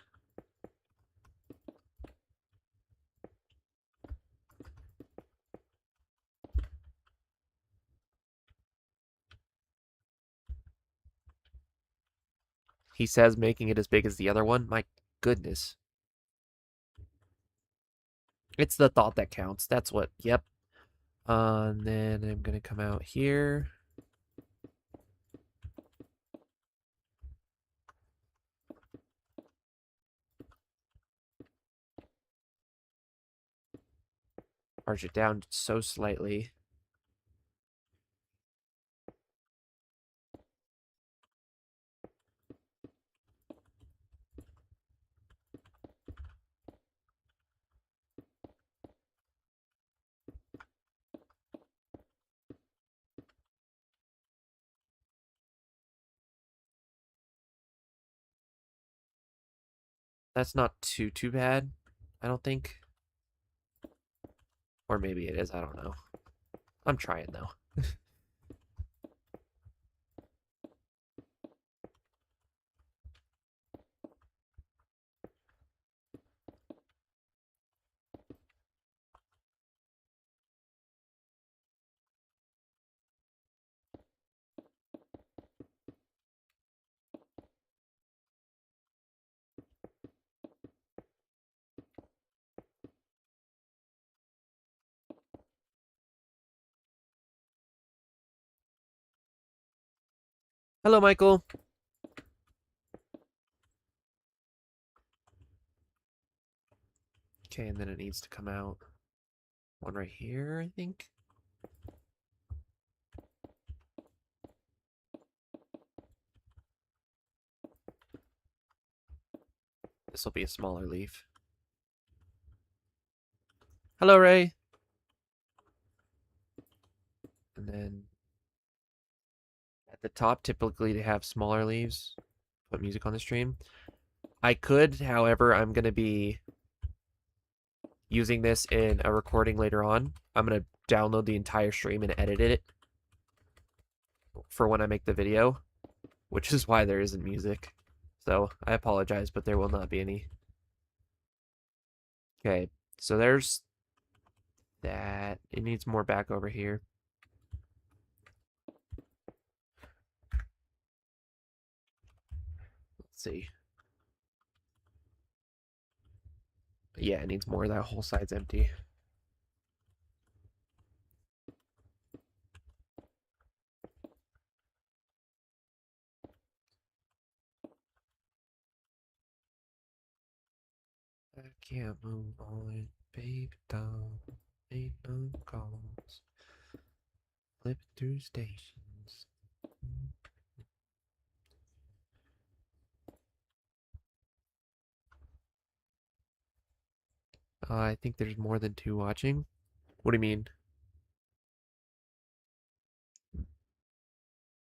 Speaker 1: He says making it as big as the other one. My goodness. It's the thought that counts. That's what, yep. And then I'm going to come out here. Arch it down so slightly. That's not too bad, I don't think. Or maybe it is, I don't know. I'm trying though. Hello, Michael. Okay, and then it needs to come out. One right here, I think. This will be a smaller leaf. Hello, Ray. And then at the top, typically they have smaller leaves. Put music on the stream. I could, however, I'm going to be using this in a recording later on. I'm going to download the entire stream and edit it for when I make the video, which is why there isn't music. So I apologize, but there will not be any. Okay, so there's that. It needs more back over here. Let's see. Yeah, it needs more. That whole side's empty. I can't move on, baby doll. Ain't no calls. Flipping through stations. I think there's more than two watching. What do you mean?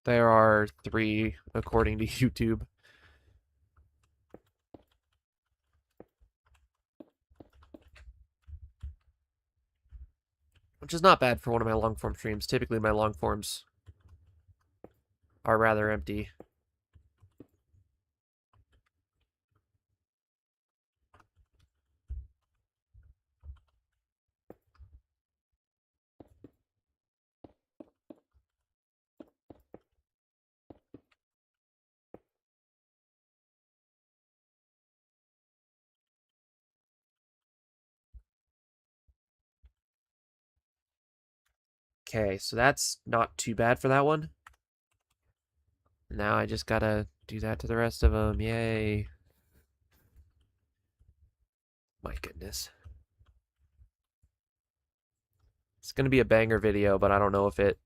Speaker 1: There are three, according to YouTube. Which is not bad for one of my long form streams. Typically, my long forms are rather empty. Okay, so that's not too bad for that one. Now I just gotta do that to the rest of them. Yay. My goodness. It's gonna be a banger video, but I don't know if it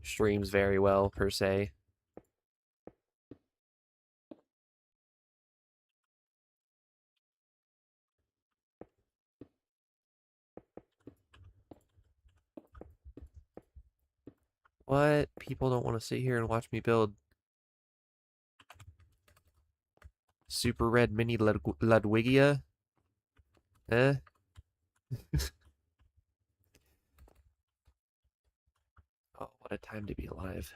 Speaker 1: streams very well, per se. What? People don't want to sit here and watch me build. Super red mini Ludwigia. Eh? Oh, what a time to be alive.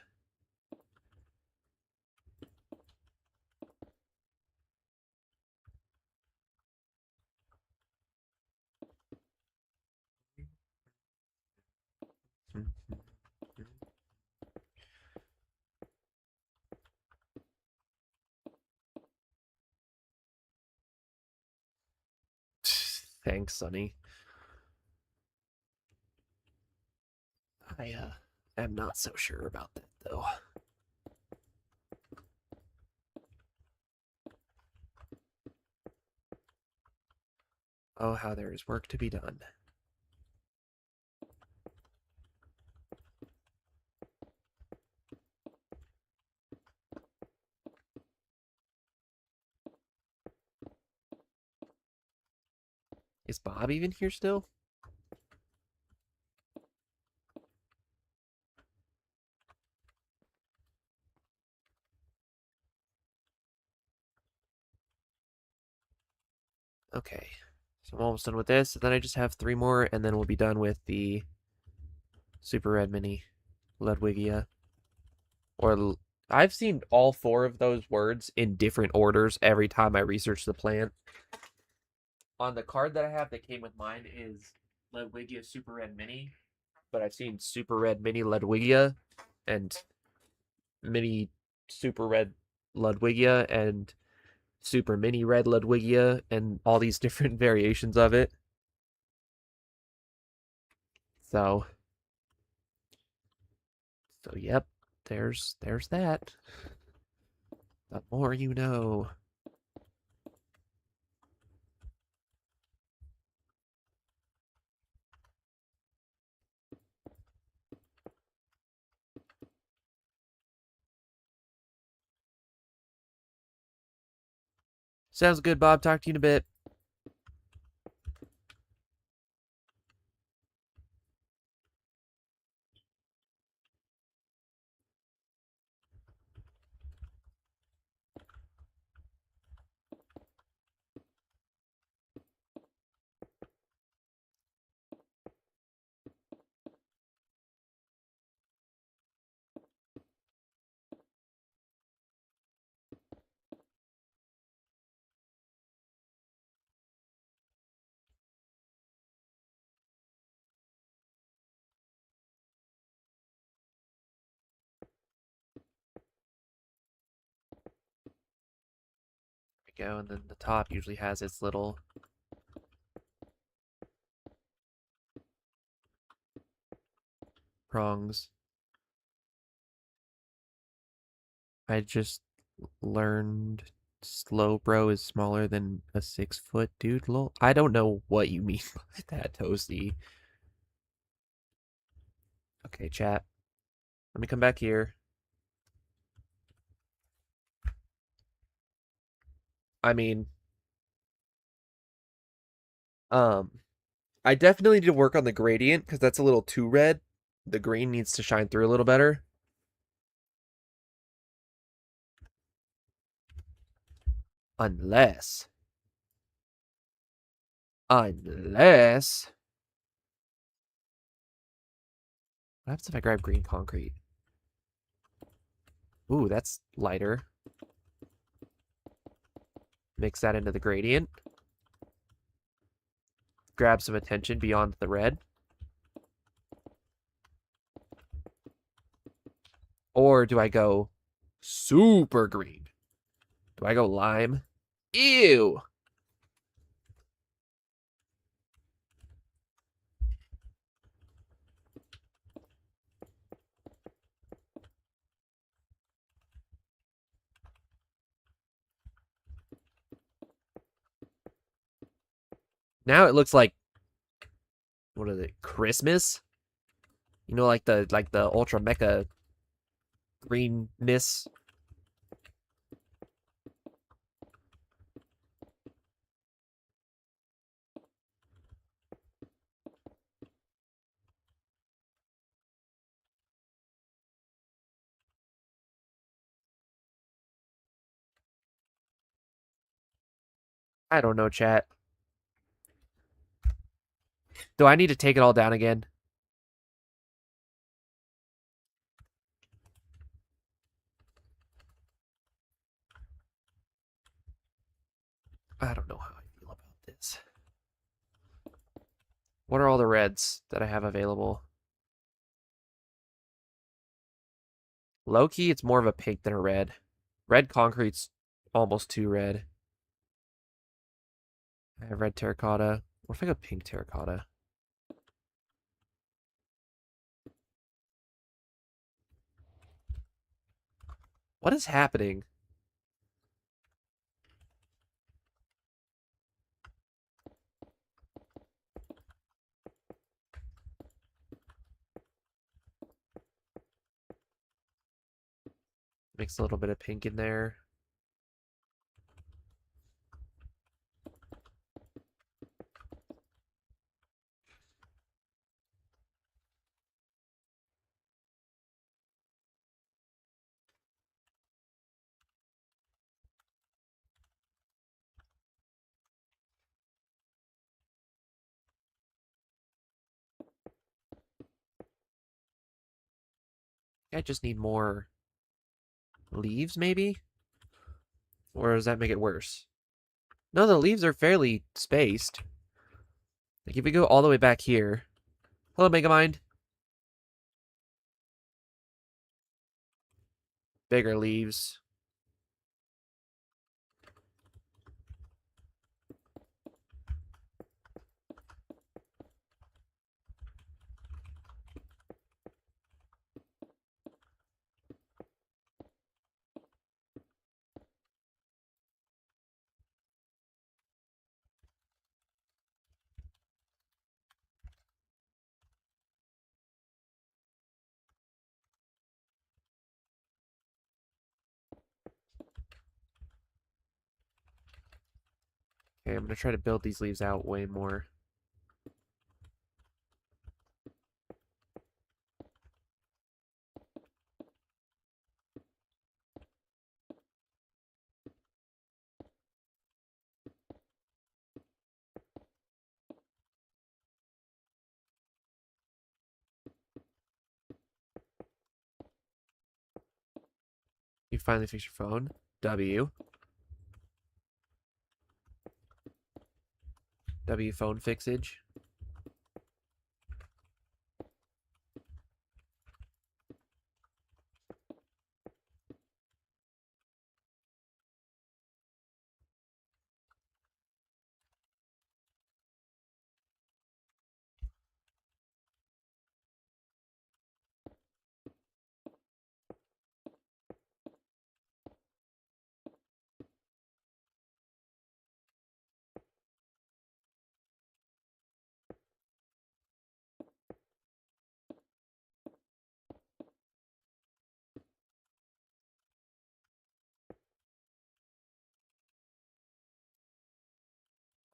Speaker 1: Thanks, Sonny. I am not so sure about that though. Oh, how there is work to be done. Is Bob even here still? Okay. So I'm almost done with this. Then I just have 3 more, and then we'll be done with the Super Red Mini Ludwigia. Or I've seen all 4 of those words in different orders every time I research the plant. On the card that I have that came with mine is Ludwigia Super Red Mini, but I've seen Super Red Mini Ludwigia and Mini Super Red Ludwigia and Super Mini Red Ludwigia and all these different variations of it. So, yep, there's that. The more you know. Sounds good, Bob. Talk to you in a bit. There we go, and then the top usually has its little prongs. I just learned Slowbro is smaller than a 6-foot dude. Lol. I don't know what you mean by that, Toasty. Okay, chat. Let me come back here. I mean, um, I definitely need to work on the gradient because that's a little too red. The green needs to shine through a little better. Unless, unless, what happens if I grab green concrete? Ooh, that's lighter. Mix that into the gradient. Grab some attention beyond the red. Or do I go super green? Do I go lime? Ew! Now it looks like, what is it, Christmas? You know, like the Ultra Mecha greenness. I don't know, chat. Do I need to take it all down again? I don't know how I feel about this. What are all the reds that I have available? Low key, it's more of a pink than a red. Red concrete's almost too red. I have red terracotta. What if I go pink terracotta? What is happening? Mix a little bit of pink in there. I just need more leaves, maybe? Or does that make it worse? No, the leaves are fairly spaced. Like, if we go all the way back here... Hello, Megamind. Bigger leaves. Okay, I'm gonna try to build these leaves out way more. You finally fix your phone. W. W phone fixage.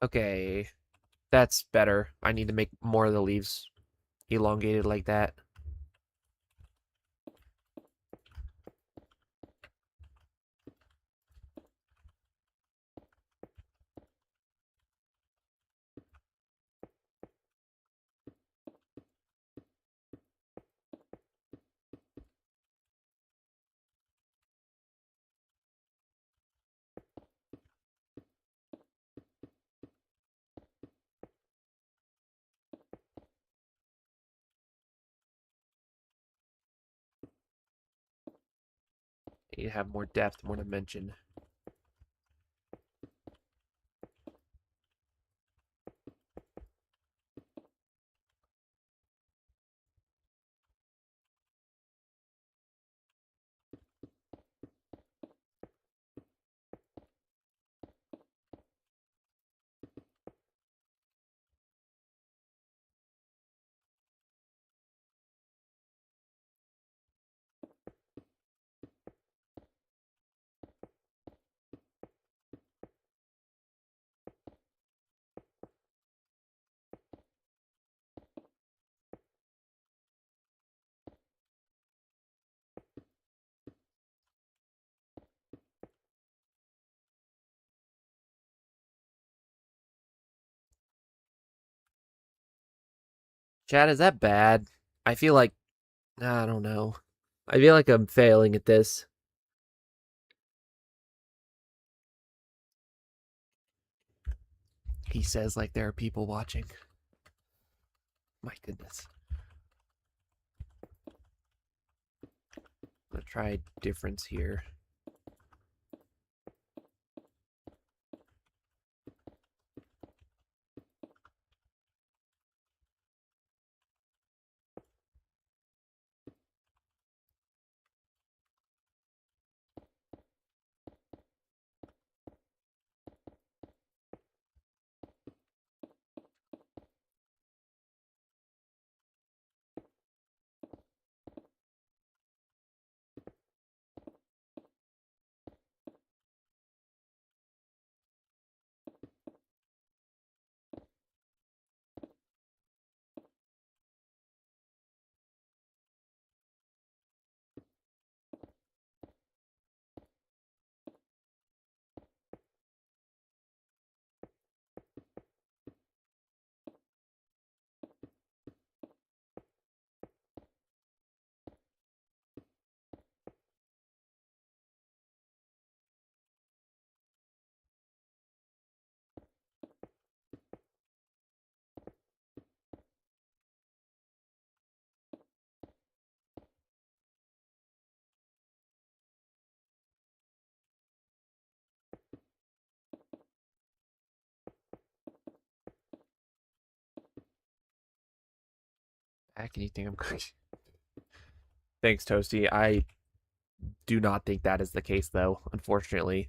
Speaker 1: Okay, that's better. I need to make more of the leaves elongated like that. You have more depth, more dimension. Chad, is that bad? I feel like I don't know. I feel like I'm failing at this. He says like there are people watching. My goodness. I'm gonna try a difference here. Back anything I'm cooking. Thanks, Toasty. I do not think that is the case though, unfortunately.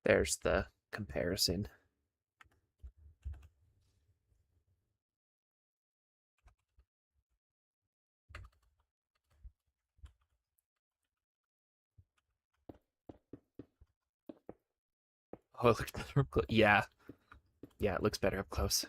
Speaker 1: There's the comparison. Oh, it looks better up close. Yeah. Yeah, it looks better up close.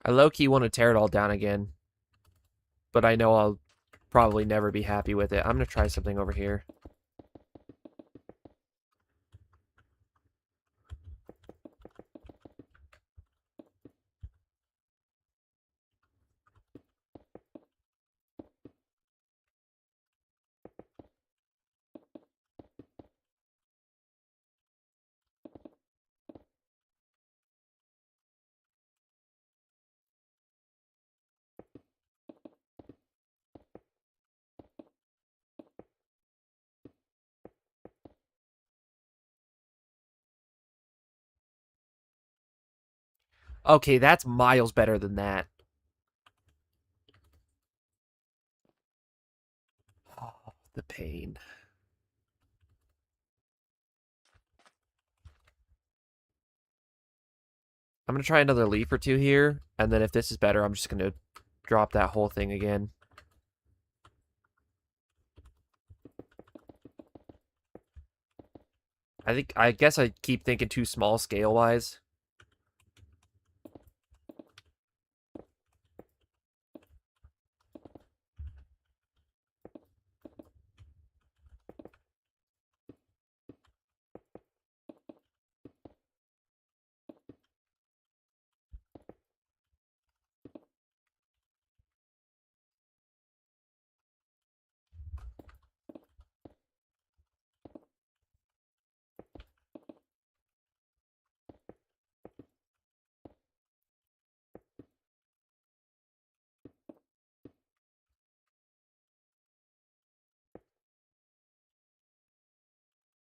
Speaker 1: I low-key want to tear it all down again, but I know I'll probably never be happy with it. I'm going to try something over here. Okay, that's miles better than that. Oh, the pain. I'm going to try another leaf or two here, and then if this is better, I'm just going to drop that whole thing again. I guess I keep thinking too small scale-wise.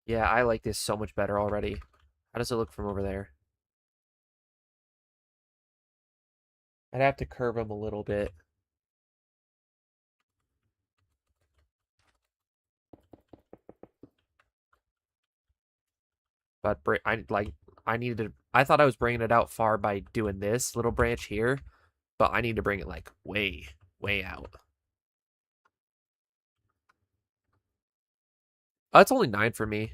Speaker 1: Yeah, I like this so much better already. How does it look from over there? I'd have to curve them a little bit. But I needed to. I thought I was bringing it out far by doing this little branch here, but I need to bring it like way, way out. It's only 9 for me.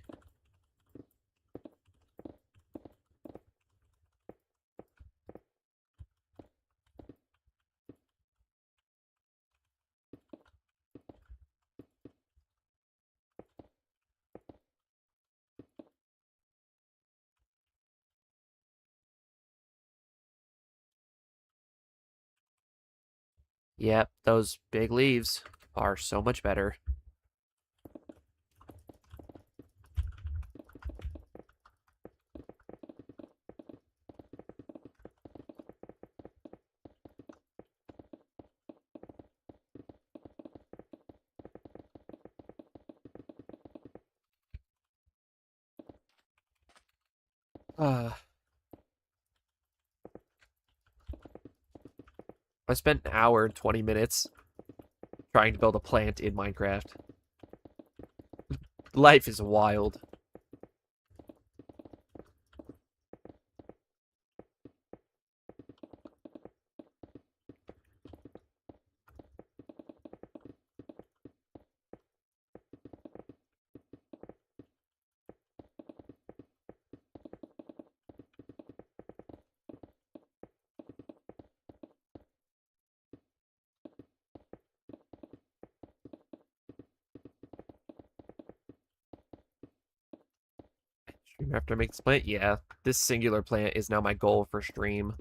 Speaker 1: Yep, those big leaves are so much better. Uh, I spent an hour and 20 minutes trying to build a plant in Minecraft. Life is wild. Stream after I make this plant? Yeah, this singular plant is now my goal for stream.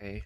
Speaker 1: Okay.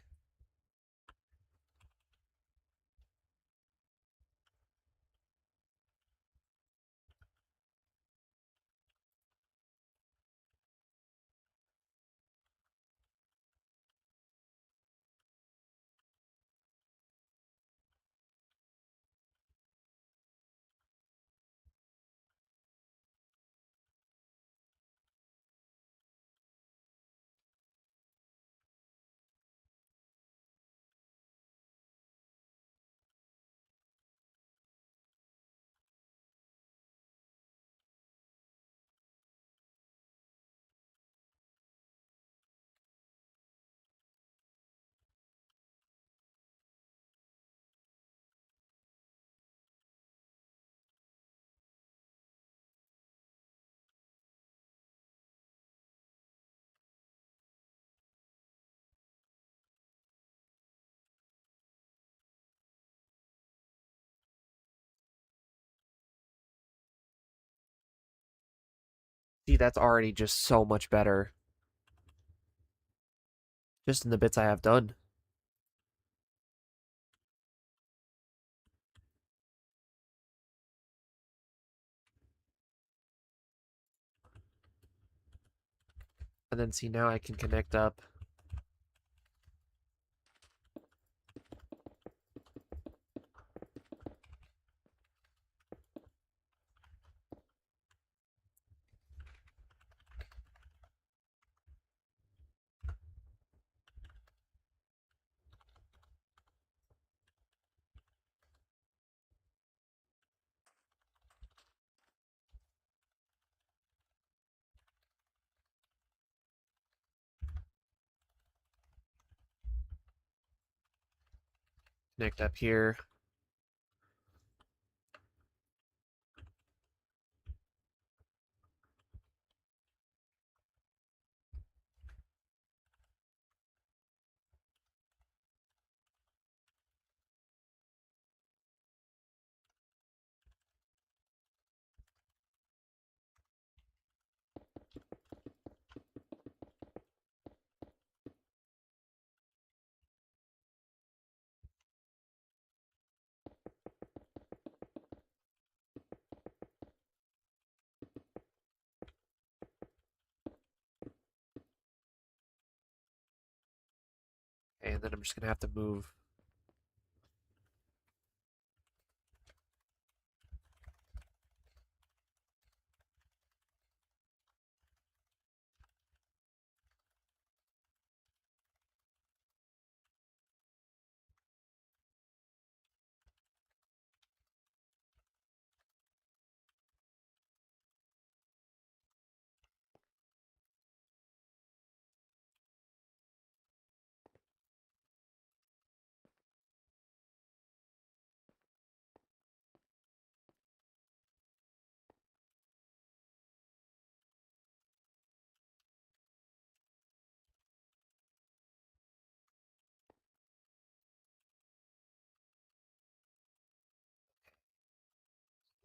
Speaker 1: See, that's already just so much better. Just in the bits I have done. And then see, now I can connect up. Connect up here. Okay, and then I'm just gonna have to move.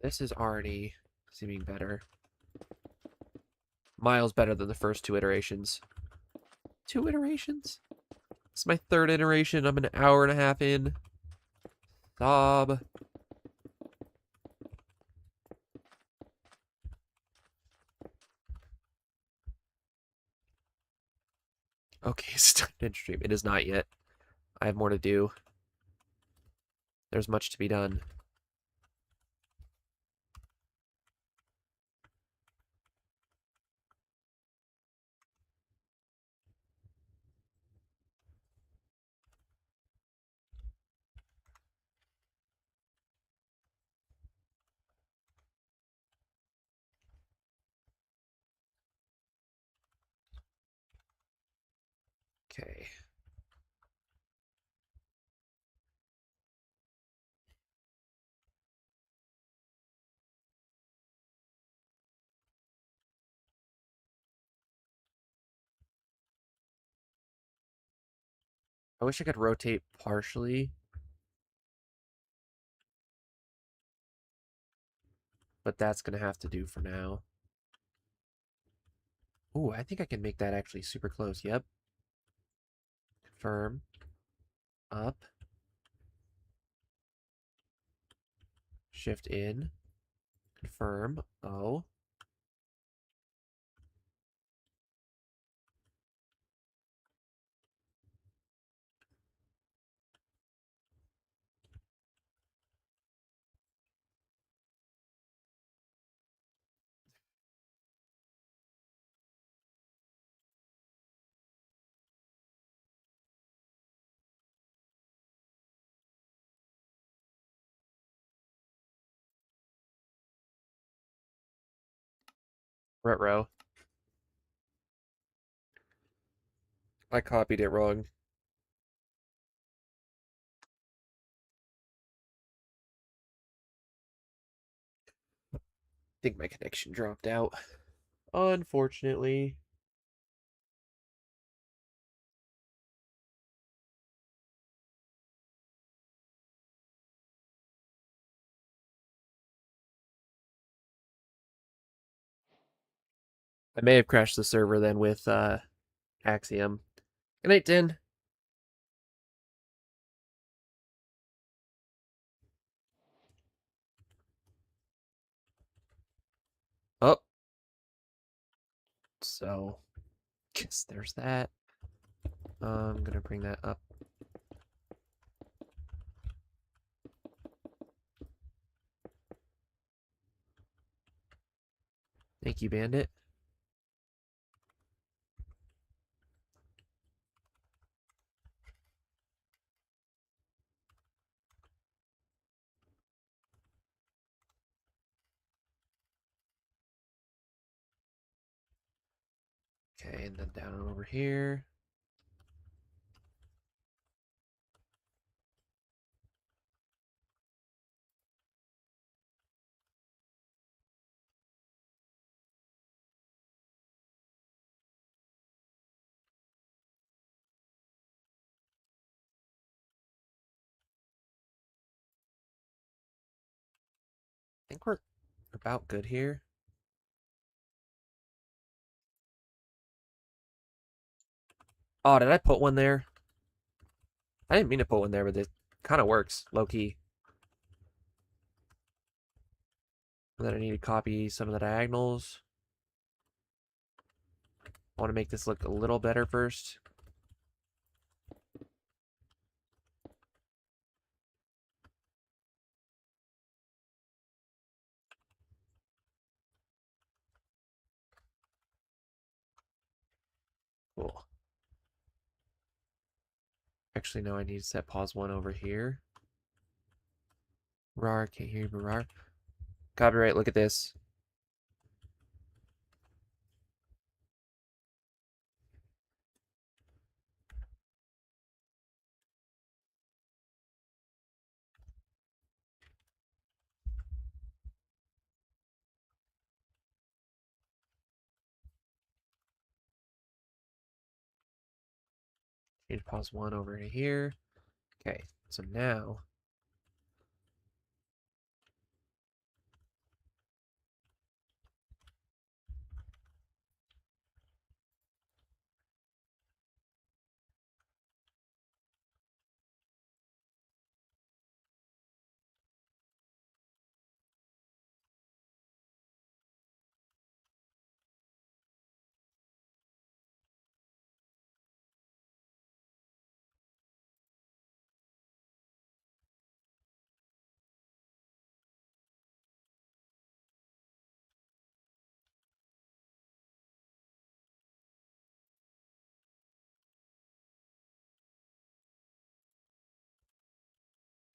Speaker 1: This is already seeming better. Miles better than the first two iterations. Two iterations? It's my third iteration. I'm an hour and a half in. Sob. Okay, it's time to stream. It is not yet. I have more to do. There's much to be done. Okay. I wish I could rotate partially, but that's gonna have to do for now. Ooh, I think I can make that actually super close. Yep. Confirm. Up. Shift in. Confirm. Oh. Retro. I copied it wrong. I think my connection dropped out. Unfortunately. I may have crashed the server then with Axiom. Good night, Din. Oh, so guess there's that. I'm gonna bring that up. Thank you, Bandit. Okay, and then down over here. I think we're about good here. Oh, did I put one there? I didn't mean to put one there, but it kind of works, low key. And then I need to copy some of the diagonals. I want to make this look a little better first. Actually, no, I need to set pause 1 over here. Rar, can't hear you, but rar. Copyright, look at this. Change pause 1 over to here. Okay, so now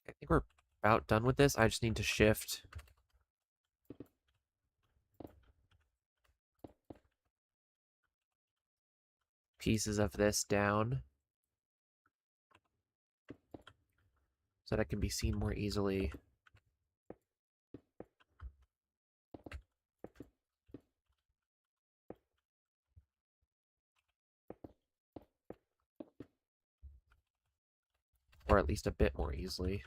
Speaker 1: I think we're about done with this. I just need to shift pieces of this down so that it can be seen more easily. Or at least a bit more easily.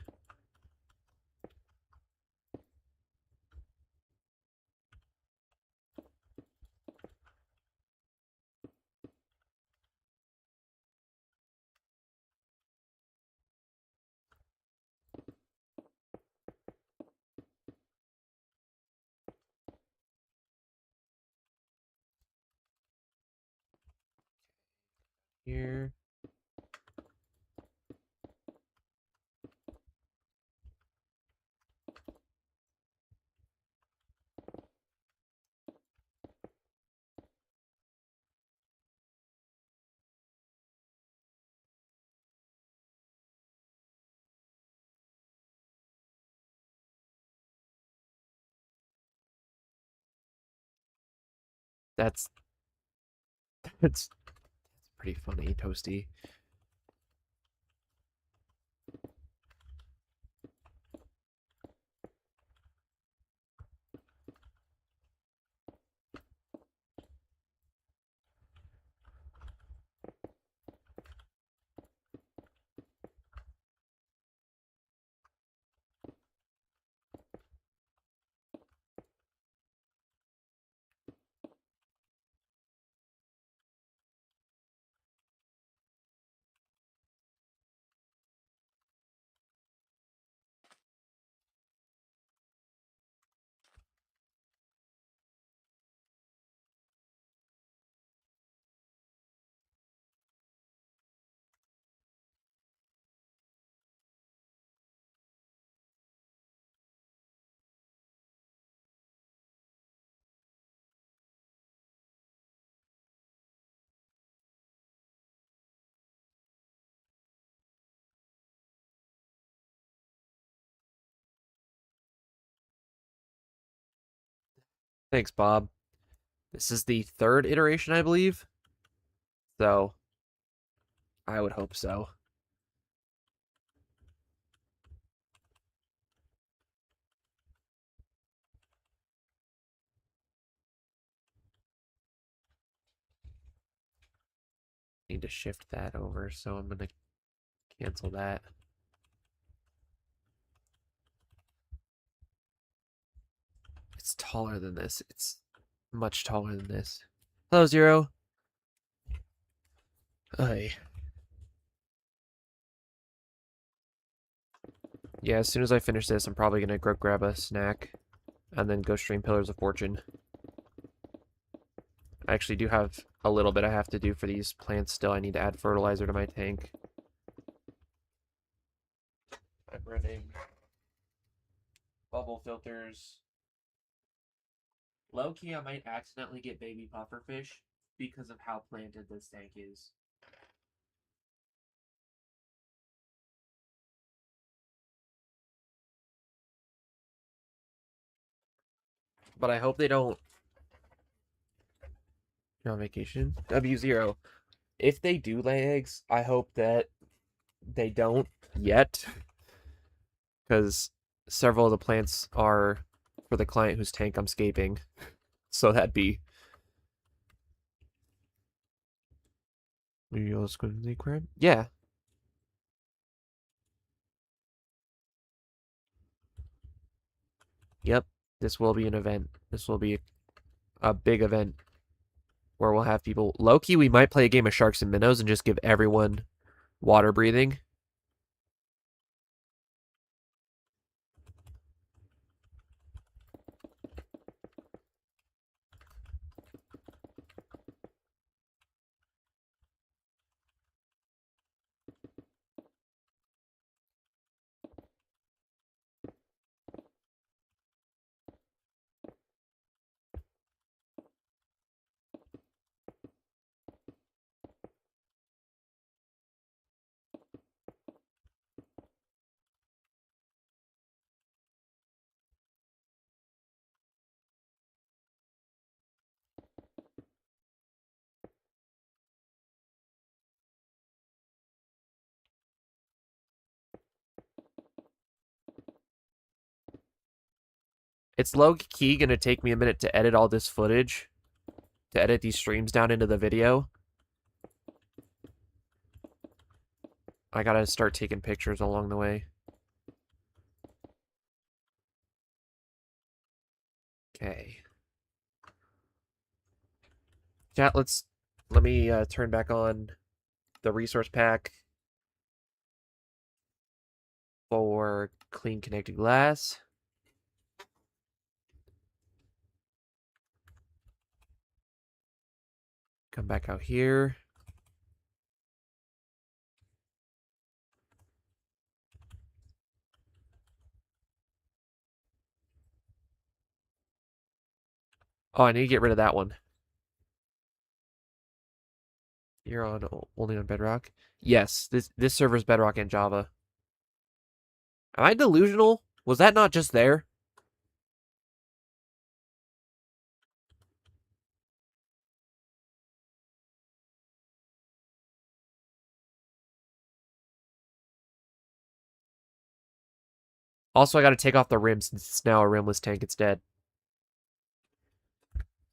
Speaker 1: Here. That's that's pretty funny, Toasty. Thanks, Bob. This is the third iteration, I believe. So I would hope so. Need to shift that over, so I'm gonna cancel that. It's taller than this. It's much taller than this. Hello, Zero. Hey. Yeah, as soon as I finish this, I'm probably gonna go grab a snack and then go stream Pillars of Fortune. I actually do have a little bit I have to do for these plants still. I need to add fertilizer to my tank. I'm running bubble filters. Low key, I might accidentally get baby pufferfish because of how planted this tank is. But I hope they don't. You're on vacation. W0. If they do lay eggs, I hope that they don't yet, because several of the plants are for the client whose tank I'm scaping. So that'd be. Yeah. Yep. This will be an event. This will be a big event where we'll have people. Low key, we might play a game of sharks and minnows and just give everyone water breathing. It's low key gonna take me a minute to edit all this footage, to edit these streams down into the video. I gotta start taking pictures along the way. Okay. Chat, let me turn back on the resource pack for clean connected glass. Come back out here. Oh, I need to get rid of that one. You're on only on Bedrock? Yes, this server's Bedrock and Java. Am I delusional? Was that not just there? Also, I gotta take off the rim since it's now a rimless tank. It's dead.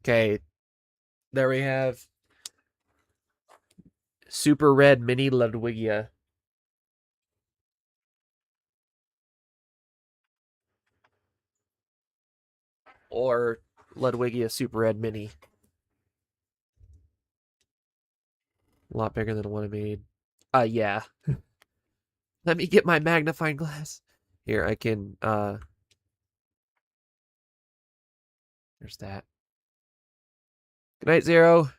Speaker 1: Okay, there we have Super Red Mini Ludwigia. Or Ludwigia Super Red Mini. A lot bigger than the one I made. Yeah. Let me get my magnifying glass. Here, I can, there's that. Good night, Zero.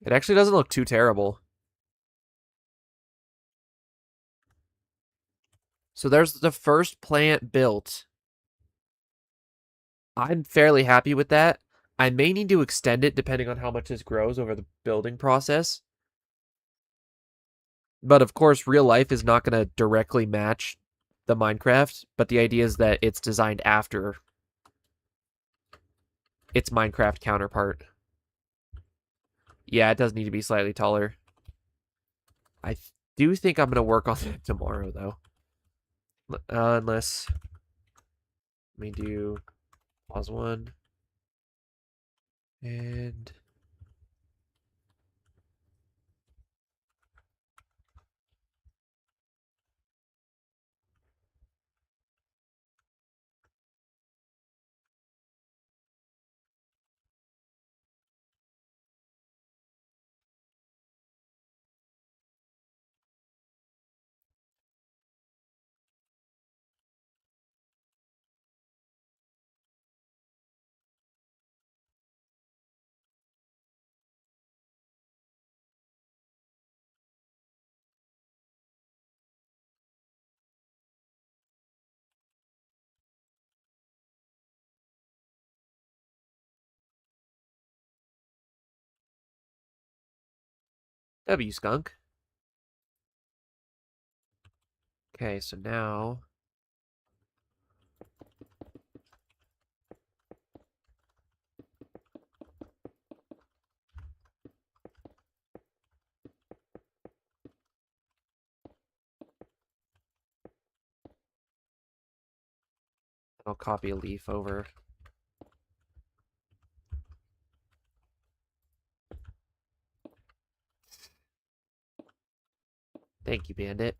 Speaker 1: It actually doesn't look too terrible. So there's the first plant built. I'm fairly happy with that. I may need to extend it depending on how much this grows over the building process. But of course, real life is not going to directly match the Minecraft, but the idea is that it's designed after its Minecraft counterpart. Yeah, it does need to be slightly taller. I do think I'm going to work on that tomorrow, though. Unless, let me do pause one. And W skunk. Okay, so now I'll copy a leaf over. Thank you, Bandit.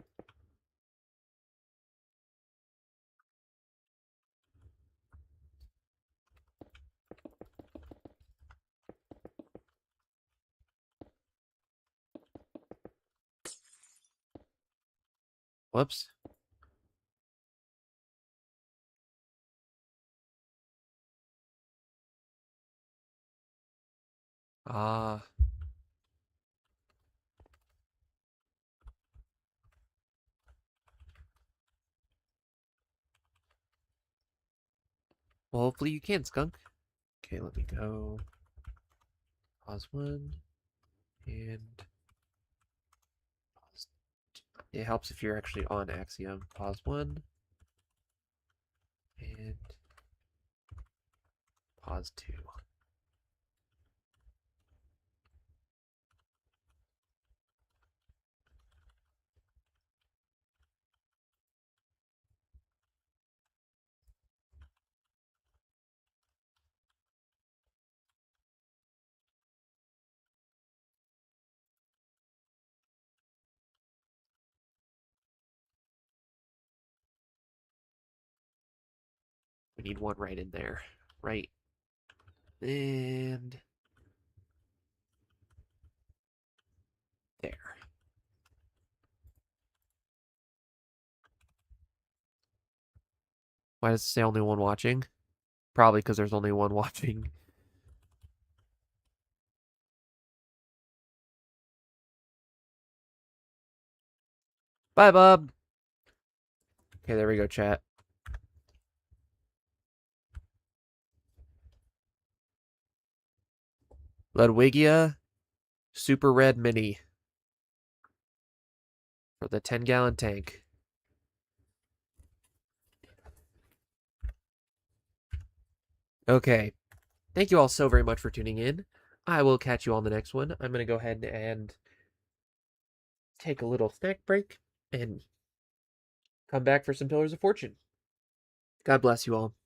Speaker 1: Whoops. Ah. Well, hopefully you can, Skunk. Okay, let me go. Pause 1. And pause. It helps if you're actually on Axiom. Pause 1. And pause 2. We need one right in there. Right. And there. Why does it say only one watching? Probably because there's only one watching. Bye, Bob. Okay, there we go, chat. Ludwigia Super Red Mini for the 10-gallon tank. Okay. Thank you all so very much for tuning in. I will catch you on the next one. I'm going to go ahead and take a little snack break and come back for some Pillars of Fortune. God bless you all.